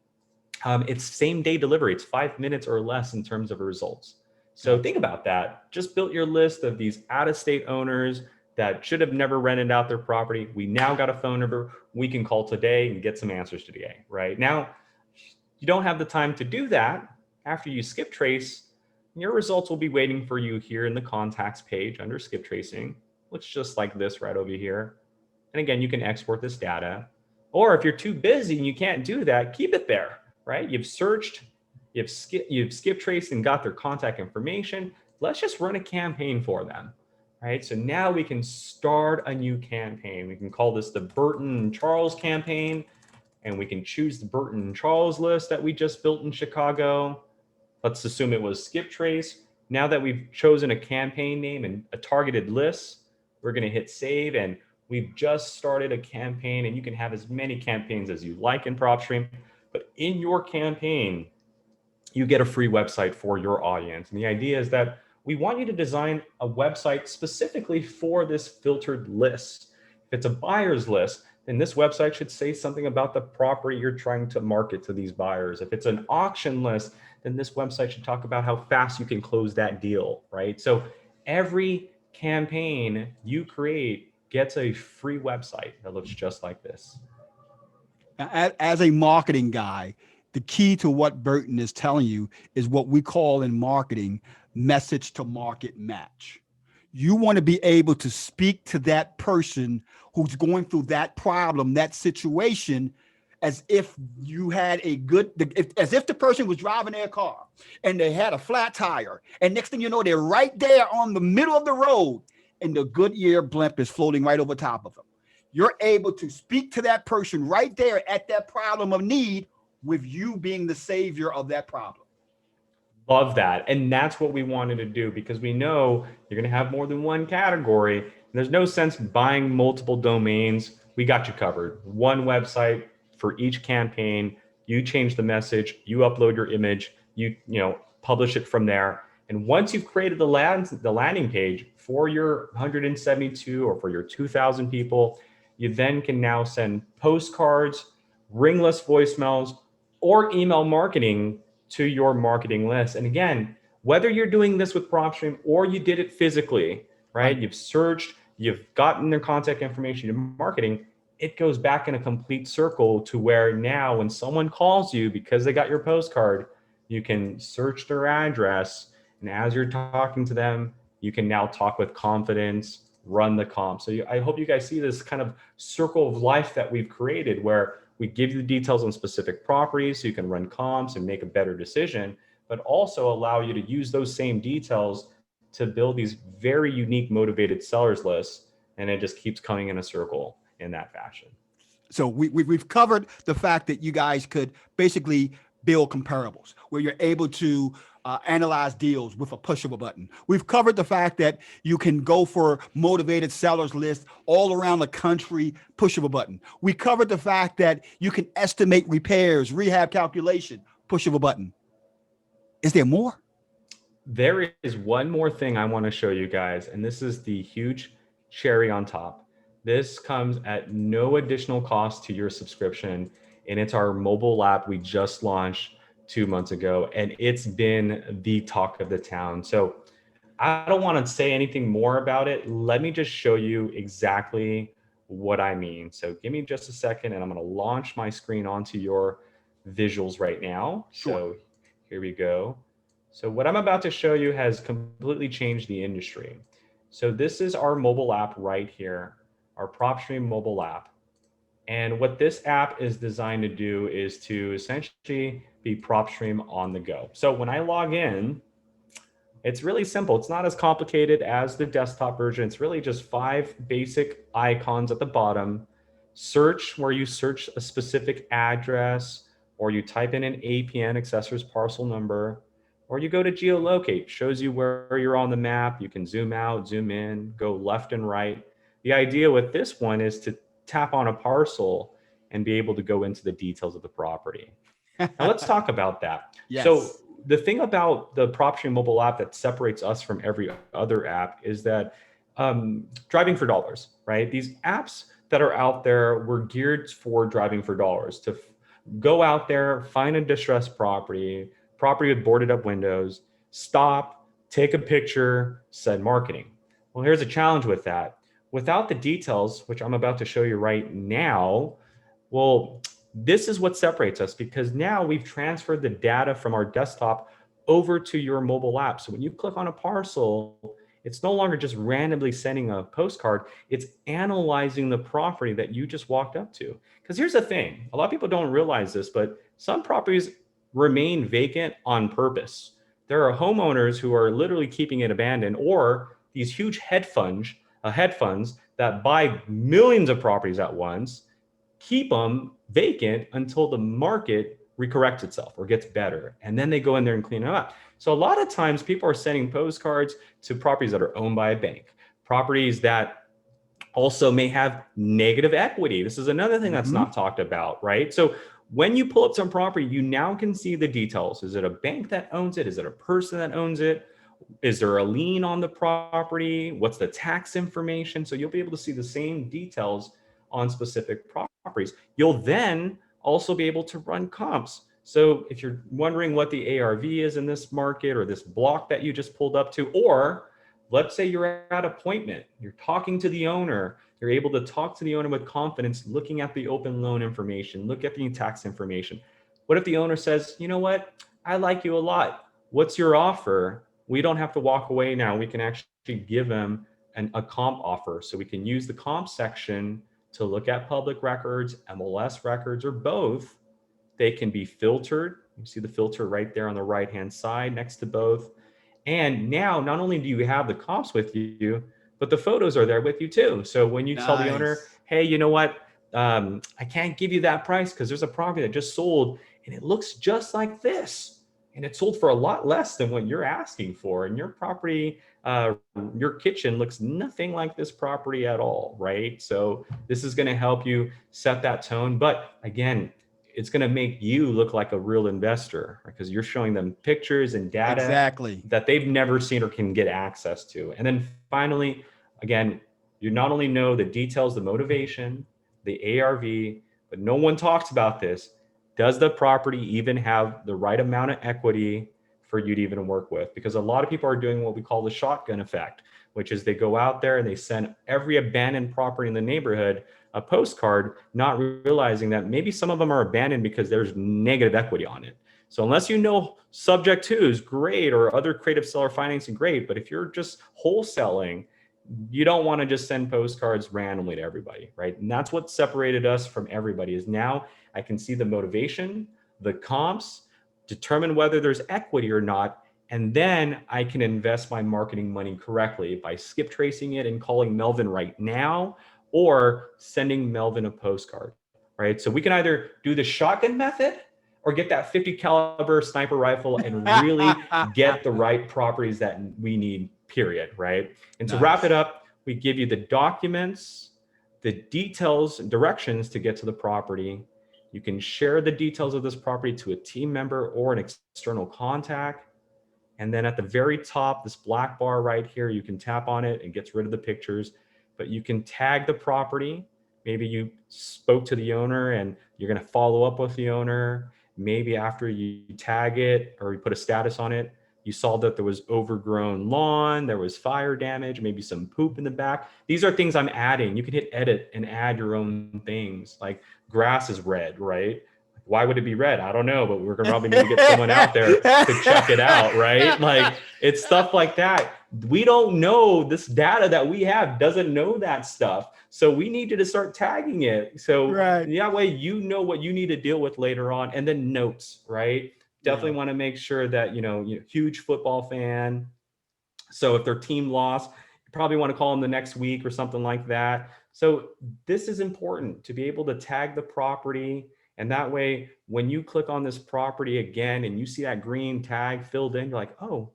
it's same day delivery. It's 5 minutes or less in terms of results. So think Gotcha. about that. Just built your list of these out-of-state owners that should have never rented out their property. We now got a phone number we can call today and get some answers today, right? Now, you don't have the time to do that. After you skip trace, your results will be waiting for you here in the contacts page under skip tracing. Looks just like this right over here. And again, you can export this data. Or if you're too busy and you can't do that, keep it there, right? You've searched, you've skip traced and got their contact information. Let's just run a campaign for them, right? So now we can start a new campaign. We can call this the Burton and Charles campaign, and we can choose the Burton and Charles list that we just built in Chicago. Let's assume it was skip trace. Now that we've chosen a campaign name and a targeted list, we're going to hit save, and we've just started a campaign. And you can have as many campaigns as you like in PropStream, but in your campaign, you get a free website for your audience. And the idea is that we want you to design a website specifically for this filtered list. If it's a buyer's list, then this website should say something about the property you're trying to market to these buyers. If it's an auction list, then this website should talk about how fast you can close that deal, right? So every campaign you create gets a free website that looks just like this. As a marketing guy, the key to what Burton is telling you is what we call in marketing message to market match. You want to be able to speak to that person who's going through that problem, that situation, as if you had a good, as if the person was driving their car and they had a flat tire. And next thing you know, they're right there on the middle of the road and the Goodyear blimp is floating right over top of them. You're able to speak to that person right there at that problem of need with you being the savior of that problem. Love that. And that's what we wanted to do, because we know you're going to have more than one category. And there's no sense buying multiple domains. We got you covered. One website for each campaign. You change the message, you upload your image, you publish it from there. And once you've created the landing page for your 172 or for your 2,000 people, you then can now send postcards, ringless voicemails, or email marketing to your marketing list. And again, whether you're doing this with PropStream or you did it physically, right? Right. You've searched, you've gotten their contact information, you're marketing, it goes back in a complete circle to where now when someone calls you because they got your postcard, you can search their address, and as you're talking to them, you can now talk with confidence, run the comp. So I hope you guys see this kind of circle of life that we've created where we give you the details on specific properties so you can run comps and make a better decision, but also allow you to use those same details to build these very unique motivated sellers lists. And it just keeps coming in a circle in that fashion. So we've covered the fact that you guys could basically build comparables where you're able to analyze deals with a push of a button. We've covered the fact that you can go for motivated sellers lists all around the country, push of a button. We covered the fact that you can estimate repairs, rehab calculation, push of a button. Is there more? There is one more thing I want to show you guys, and this is the huge cherry on top. This comes at no additional cost to your subscription, and it's our mobile app we just launched 2 months ago, and it's been the talk of the town. So I don't want to say anything more about it. Let me just show you exactly what I mean. So give me just a second, and I'm going to launch my screen onto your visuals right now. Sure. So here we go. So what I'm about to show you has completely changed the industry. So this is our mobile app right here, our PropStream mobile app. And what this app is designed to do is to essentially be PropStream on the go. So when I log in, it's really simple. It's not as complicated as the desktop version. It's really just 5 basic icons at the bottom. Search, where you search a specific address, or you type in an APN, accessories parcel number, or you go to geolocate, shows you where you're on the map. You can zoom out, zoom in, go left and right. The idea with this one is to tap on a parcel and be able to go into the details of the property. Now let's talk about that. Yes. So the thing about the PropStream mobile app that separates us from every other app is that driving for dollars, right? These apps that are out there were geared for driving for dollars, to go out there, find a distressed property with boarded up windows, stop, take a picture, send marketing. Well, here's a challenge with that. Without the details, which I'm about to show you right now, well, this is what separates us, because now we've transferred the data from our desktop over to your mobile app. So when you click on a parcel, it's no longer just randomly sending a postcard. It's analyzing the property that you just walked up to. Because here's the thing, a lot of people don't realize this, but some properties remain vacant on purpose. There are homeowners who are literally keeping it abandoned, or these huge hedge funds that buy millions of properties at once, keep them vacant until the market recorrects itself or gets better. And then they go in there and clean them up. So a lot of times people are sending postcards to properties that are owned by a bank, properties that also may have negative equity. This is another thing that's not talked about, right? So when you pull up some property, you now can see the details. Is it a bank that owns it? Is it a person that owns it? Is there a lien on the property? What's the tax information? So you'll be able to see the same details on specific properties. You'll then also be able to run comps. So if you're wondering what the ARV is in this market, or this block that you just pulled up to, or let's say you're at appointment, you're talking to the owner, you're able to talk to the owner with confidence, looking at the open loan information, look at the tax information. What if the owner says, you know what, I like you a lot. What's your offer? We don't have to walk away now. We can actually give them a comp offer. So we can use the comp section to look at public records, MLS records, or both. They can be filtered. You see the filter right there on the right-hand side next to both. And now, not only do you have the comps with you, but the photos are there with you too. So when you tell the owner, hey, you know what, I can't give you that price because there's a property that just sold and it looks just like this. And it sold for a lot less than what you're asking for. And your property, your kitchen looks nothing like this property at all, right? So this is going to help you set that tone. But again, it's going to make you look like a real investor, because you're showing them pictures and data that they've never seen or can get access to. And then finally, again, you not only know the details, the motivation, the ARV, but no one talks about this. Does the property even have the right amount of equity for you to even work with? Because a lot of people are doing what we call the shotgun effect, which is they go out there and they send every abandoned property in the neighborhood a postcard, not realizing that maybe some of them are abandoned because there's negative equity on it. So unless you know subject to is great or other creative seller financing, great. But if you're just wholesaling, you don't want to just send postcards randomly to everybody, right? And that's what separated us from everybody is now I can see the motivation, the comps, determine whether there's equity or not. And then I can invest my marketing money correctly by skip tracing it and calling Melvin right now or sending Melvin a postcard, right? So we can either do the shotgun method or get that 50 caliber sniper rifle and really get the right properties that we need, period, right? And to wrap it Nice. up, we give you the documents, the details, and directions to get to the property. You can share the details of this property to a team member or an external contact. And then at the very top, this black bar right here, you can tap on it and gets rid of the pictures, but you can tag the property. Maybe you spoke to the owner and you're going to follow up with the owner. Maybe after you tag it or you put a status on it, you saw that there was overgrown lawn, there was fire damage, maybe some poop in the back. These are things I'm adding. You can hit edit and add your own things. Like grass is red, right? Why would it be red? I don't know, but we're gonna probably need to get someone out there to check it out, right? Like it's stuff like that. We don't know this data that we have doesn't know that stuff. So we need you to start tagging it. So Right. that way you know what you need to deal with later on. And then notes, right? Definitely Yeah. want to make sure that huge football fan. So if their team lost, you probably want to call them the next week or something like that. So this is important to be able to tag the property. And that way, when you click on this property again and you see that green tag filled in, you're like, oh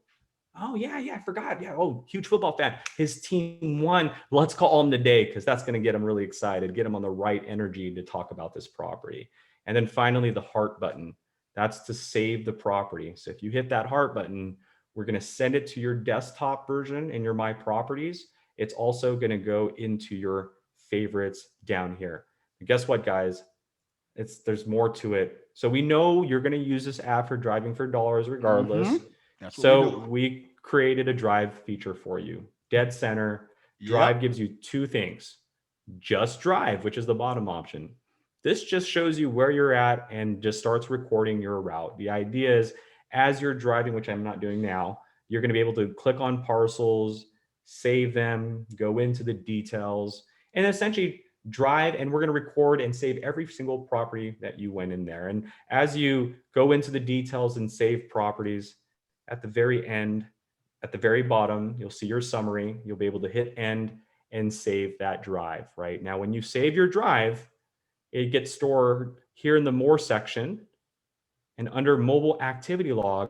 yeah, I forgot. Yeah, oh, huge football fan. His team won. Let's call him today because that's going to get him really excited, get him on the right energy to talk about this property. And then finally, the heart button. That's to save the property. So if you hit that heart button, we're going to send it to your desktop version in your My Properties. It's also going to go into your favorites down here. But guess what, guys? There's more to it. So we know you're going to use this app for driving for dollars Mm-hmm. regardless. That's what we're So doing. we created a drive feature for you. Dead center. Drive Yep. gives you two things. Just drive, which is the bottom option. This just shows you where you're at and just starts recording your route. The idea is as you're driving, which I'm not doing now, you're going to be able to click on parcels, save them, go into the details, and essentially drive. And we're going to record and save every single property that you went in there. And as you go into the details and save properties, at the very end, at the very bottom, you'll see your summary. You'll be able to hit end and save that drive, right? Now, when you save your drive, it gets stored here in the more section, and under mobile activity log,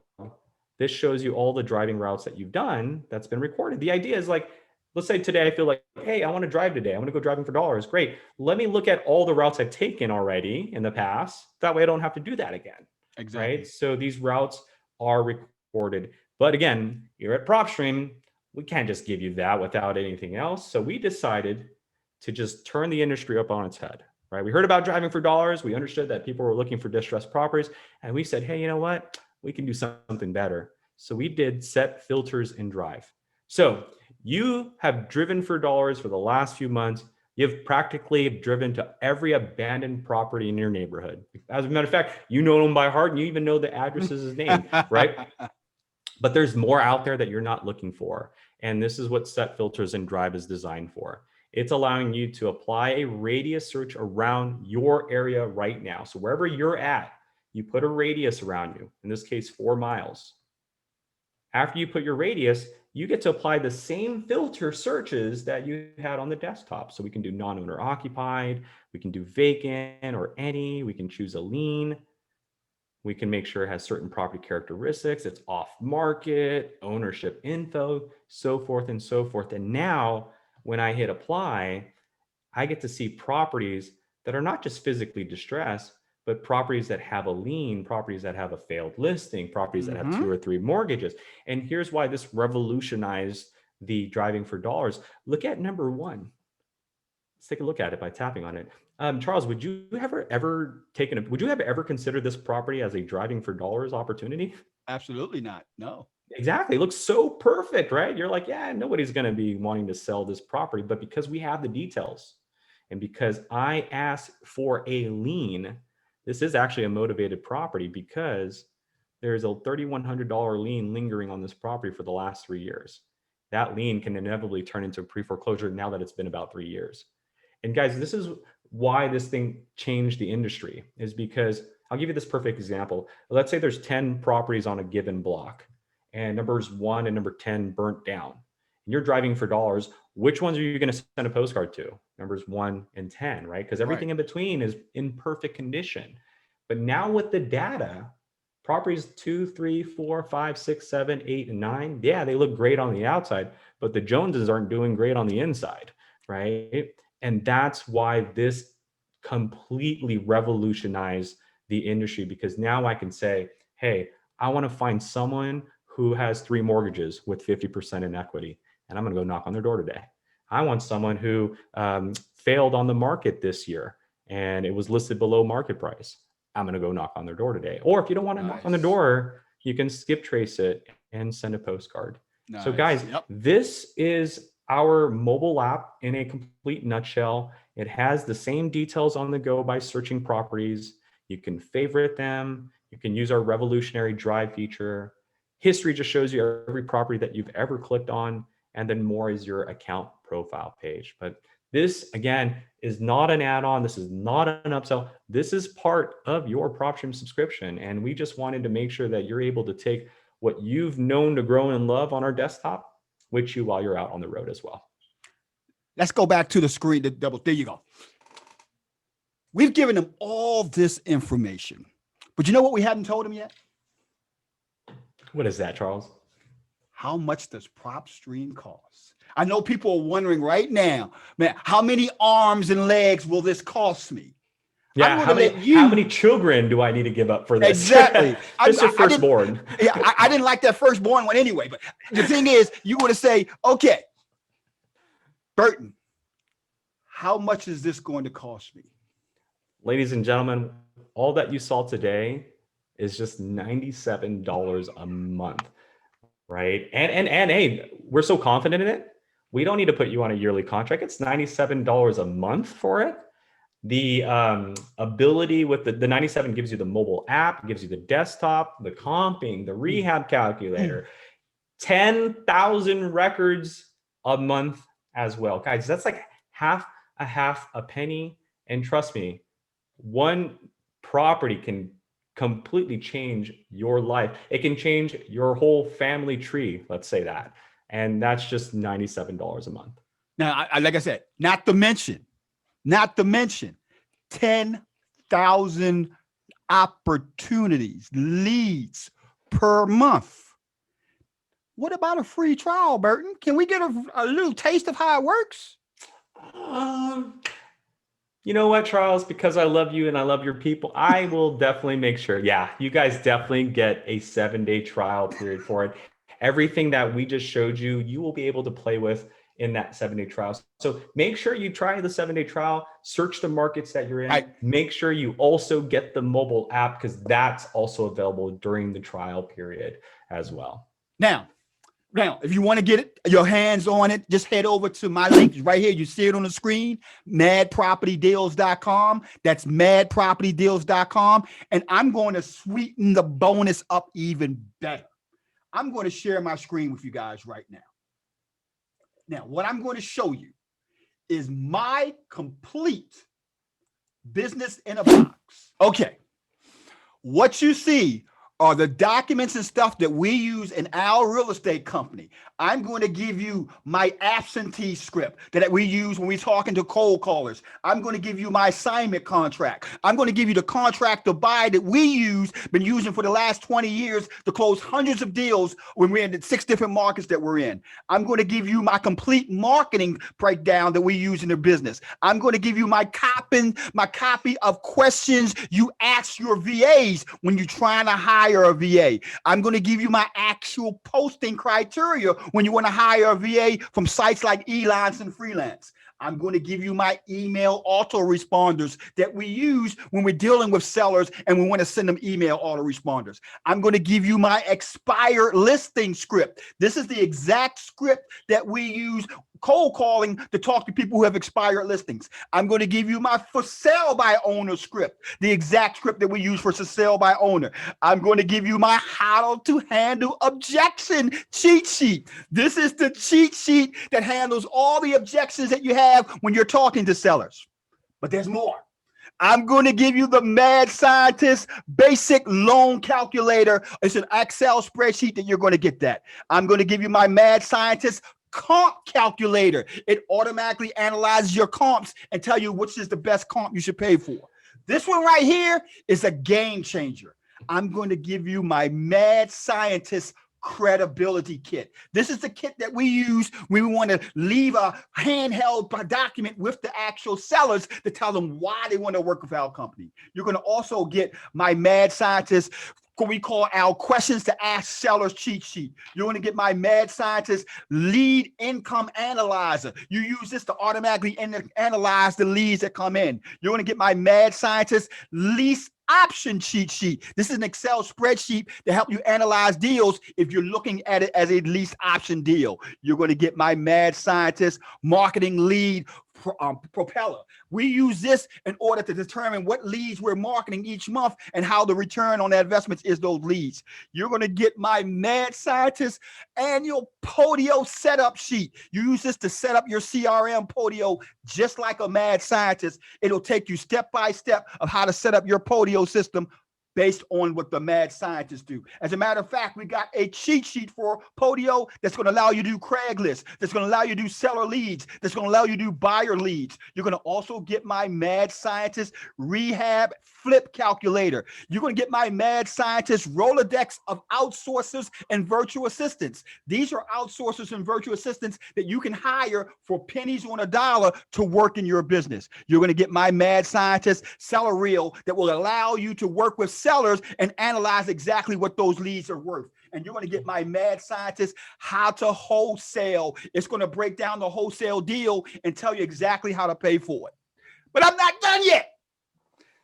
this shows you all the driving routes that you've done that's been recorded. The idea is like, let's say today I feel like, hey, I want to drive today. I want to go driving for dollars. Great. Let me look at all the routes I've taken already in the past. That way I don't have to do that again, right? Exactly. So these routes are recorded. But again, you're at PropStream. We can't just give you that without anything else. So we decided to just turn the industry up on its head, right? We heard about driving for dollars. We understood that people were looking for distressed properties. And we said, hey, you know what? We can do something better. So we did set filters in Drive. So you have driven for dollars for the last few months. You've practically driven to every abandoned property in your neighborhood. As a matter of fact, you know them by heart and you even know the addresses is named, right? But there's more out there that you're not looking for. And this is what set filters in Drive is designed for. It's allowing you to apply a radius search around your area right now. So wherever you're at, you put a radius around you, in this case, 4 miles. After you put your radius, you get to apply the same filter searches that you had on the desktop. So we can do non-owner occupied, we can do vacant or any, we can choose a lien. We can make sure it has certain property characteristics, it's off market, ownership info, so forth and so forth. And now when I hit apply, I get to see properties that are not just physically distressed, but properties that have a lien, properties that have a failed listing, properties that have 2 or 3 mortgages. And here's why this revolutionized the driving for dollars. Look at number 1. Let's take a look at it by tapping on it. Charles, would you have ever considered this property as a driving for dollars opportunity? Absolutely not. No. Exactly. It looks so perfect, right? You're like, yeah, nobody's going to be wanting to sell this property. But because we have the details and because I asked for a lien, this is actually a motivated property because there's a $3,100 lien lingering on this property for the last 3 years. That lien can inevitably turn into a pre-foreclosure now that it's been about 3 years. And guys, this is why this thing changed the industry, is because I'll give you this perfect example. Let's say there's 10 properties on a given block and numbers 1 and number 10 burnt down. And you're driving for dollars. Which ones are you going to send a postcard to? Numbers 1 and 10, right? Because everything in between is in perfect condition. But now with the data, properties 2, 3, 4, 5, 6, 7, 8, and 9, yeah, they look great on the outside, but the Joneses aren't doing great on the inside, right? And that's why this completely revolutionized the industry, because now I can say, hey, I want to find someone who has 3 mortgages with 50% in equity, and I'm going to go knock on their door today. I want someone who failed on the market this year and it was listed below market price. I'm going to go knock on their door today. Or if you don't want to knock on the door, you can skip trace it and send a postcard. So guys, this is our mobile app in a complete nutshell. It has the same details on the go by searching properties. You can favorite them. You can use our revolutionary drive feature. History just shows you every property that you've ever clicked on. And then more is your account profile page. But this, again, is not an add-on. This is not an upsell. This is part of your Propstream subscription. And we just wanted to make sure that you're able to take what you've known to grow and love on our desktop with you while you're out on the road as well. Let's go back to the screen. There you go. We've given them all this information, but you know what we haven't told them yet? What is that, Charles? How much does Propstream cost? I know people are wondering right now, man, how many arms and legs will this cost me? Yeah, how many children do I need to give up for this? Exactly. Just a firstborn. I didn't like that firstborn one anyway, but the thing is, you're going to say, okay, Burton, how much is this going to cost me? Ladies and gentlemen, all that you saw today is just $97 a month, right? And hey, we're so confident in it. We don't need to put you on a yearly contract. It's $97 a month for it. The ability with the 97 gives you the mobile app, gives you the desktop, the comping, the rehab calculator, 10,000 records a month as well. Guys, that's like half a penny. And trust me, one property can completely change your life. It can change your whole family tree, let's say that. And that's just $97 a month. Now, like I said, not to mention 10,000 opportunities, leads per month. What about a free trial, Burton? Can we get a little taste of how it works? You know what, Charles? Because I love you and I love your people, I will definitely make sure. Yeah, you guys definitely get a 7-day trial period for it. Everything that we just showed you, you will be able to play with in that 7-day trial. So make sure you try the 7-day trial, search the markets that you're in. Make sure you also get the mobile app, because that's also available during the trial period as well. Now, if you want to get your hands on it, just head over to my link right here. You see it on the screen, madpropertydeals.com. That's madpropertydeals.com. And I'm going to sweeten the bonus up even better. I'm going to share my screen with you guys right now. Now, what I'm going to show you is my complete business in a box. Okay. What you see are the documents and stuff that we use in our real estate company. I'm going to give you my absentee script that we use when we're talking to cold callers. I'm going to give you my assignment contract. I'm going to give you the contract to buy that we use, been using for the last 20 years to close hundreds of deals when we're in the 6 different markets that we're in. I'm going to give you my complete marketing breakdown that we use in the business. I'm going to give you my copy of questions you ask your VAs when you're trying to hire a VA. I'm going to give you my actual posting criteria when you want to hire a VA from sites like Elance and Freelance. I'm going to give you my email autoresponders that we use when we're dealing with sellers and we want to send them email autoresponders. I'm going to give you my expired listing script. This is the exact script that we use cold calling to talk to people who have expired listings. I'm going to give you my for sale by owner script, the exact script that we use for sale by owner. I'm going to give you my how to handle objection cheat sheet. This is the cheat sheet that handles all the objections that you have when you're talking to sellers. But there's more. I'm going to give you the Mad Scientist basic loan calculator. It's an Excel spreadsheet that you're going to get that. I'm going to give you my Mad Scientist comp calculator. It automatically analyzes your comps and tell you which is the best comp you should pay for. This one right here is a game changer. I'm going to give you my Mad Scientist credibility kit. This is the kit that we use when we want to leave a handheld document with the actual sellers to tell them why they want to work with our company. You're going to also get my Mad Scientist, what we call our questions to ask sellers cheat sheet. You're going to get my Mad Scientist lead income analyzer. You use this to automatically analyze the leads that come in. You're going to get my Mad Scientist lease option cheat sheet. This is an Excel spreadsheet to help you analyze deals if you're looking at it as a lease option deal. You're going to get my Mad Scientist marketing lead propeller. We use this in order to determine what leads we're marketing each month and how the return on that investment is those leads. You're going to get my Mad Scientist annual Podio setup sheet. You use this to set up your CRM Podio just like a Mad Scientist. It'll take you step by step of how to set up your Podio system based on what the Mad Scientists do. As a matter of fact, we got a cheat sheet for Podio that's going to allow you to do Craigslist, that's going to allow you to do seller leads, that's going to allow you to do buyer leads. You're going to also get my Mad Scientist Rehab flip calculator. You're going to get my Mad Scientist Rolodex of outsourcers and virtual assistants. These are outsourcers and virtual assistants that you can hire for pennies on a dollar to work in your business. You're going to get my Mad Scientist seller reel that will allow you to work with sellers and analyze exactly what those leads are worth. And you're going to get my Mad Scientist how to wholesale. It's going to break down the wholesale deal and tell you exactly how to pay for it. But I'm not done yet.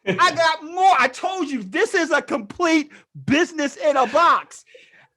I got more. I told you this is a complete business in a box.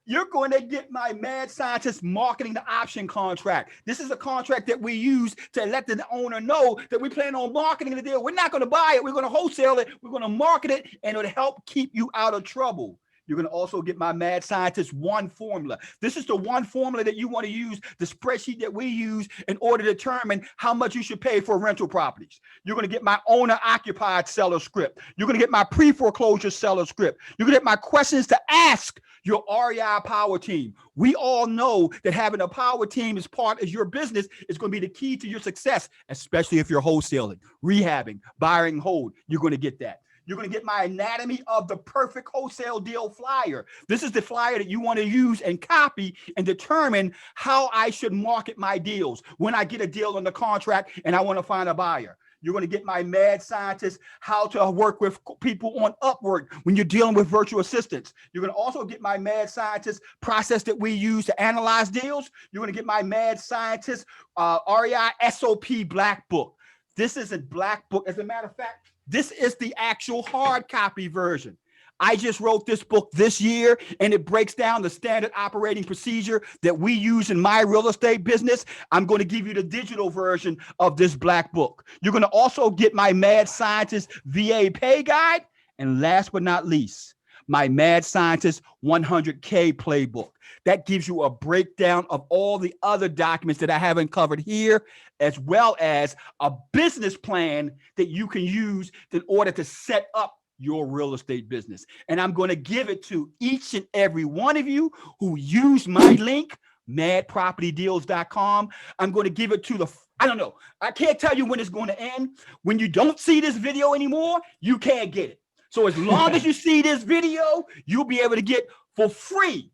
You're going to get my Mad Scientist marketing the option contract. This is a contract that we use to let the owner know that we plan on marketing the deal. We're not going to buy it. We're going to wholesale it. We're going to market it, and it'll help keep you out of trouble. You're going to also get my Mad Scientist one formula. This is the one formula that you want to use, the spreadsheet that we use in order to determine how much you should pay for rental properties. You're going to get my owner-occupied seller script. You're going to get my pre-foreclosure seller script. You're going to get my questions to ask your REI power team. We all know that having a power team as part of your business is going to be the key to your success, especially if you're wholesaling, rehabbing, buying and hold. You're going to get that. You're going to get my anatomy of the perfect wholesale deal flyer. This is the flyer that you want to use and copy and determine how I should market my deals when I get a deal on the contract and I want to find a buyer. You're going to get my Mad Scientist how to work with people on Upwork when you're dealing with virtual assistants. You're going to also get my Mad Scientist process that we use to analyze deals. You're going to get my Mad Scientist REI SOP Black Book. This is a black book. As a matter of fact, this is the actual hard copy version. I just wrote this book this year, and it breaks down the standard operating procedure that we use in my real estate business. I'm going to give you the digital version of this black book. You're going to also get my Mad Scientist VA pay guide. And last but not least, my Mad Scientist 100K playbook. That gives you a breakdown of all the other documents that I haven't covered here, as well as a business plan that you can use in order to set up your real estate business. And I'm going to give it to each and every one of you who use my link, madpropertydeals.com. I'm going to give it to I don't know. I can't tell you when it's going to end. When you don't see this video anymore, you can't get it. So as long as you see this video, you'll be able to get for free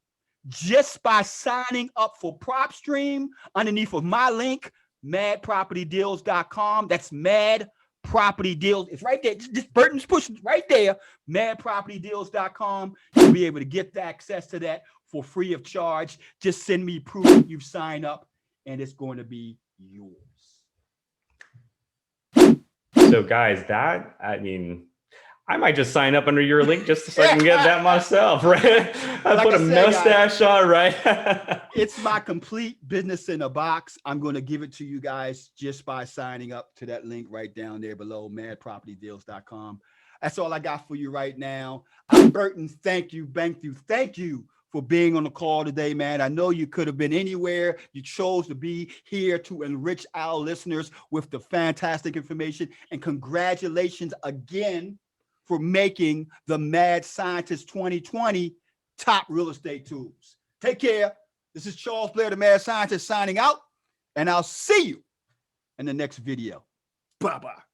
just by signing up for Propstream underneath of my link, madpropertydeals.com. That's Mad Property Deals. It's right there. Just Burton's push right there, madpropertydeals.com. You'll be able to get the access to that for free of charge. Just send me proof that you've signed up, and it's going to be yours. So guys, I might just sign up under your link just so I can get that myself, right? I Like put I a said, mustache on, right? It's my complete business in a box. I'm going to give it to you guys just by signing up to that link right down there below, madpropertydeals.com. That's all I got for you right now. Burton, thank you for being on the call today, man. I know you could have been anywhere. You chose to be here to enrich our listeners with the fantastic information. And congratulations again for making the Mad Scientist 2020 top real estate tools. Take care. This is Charles Blair, the Mad Scientist, signing out, and I'll see you in the next video. Bye-bye.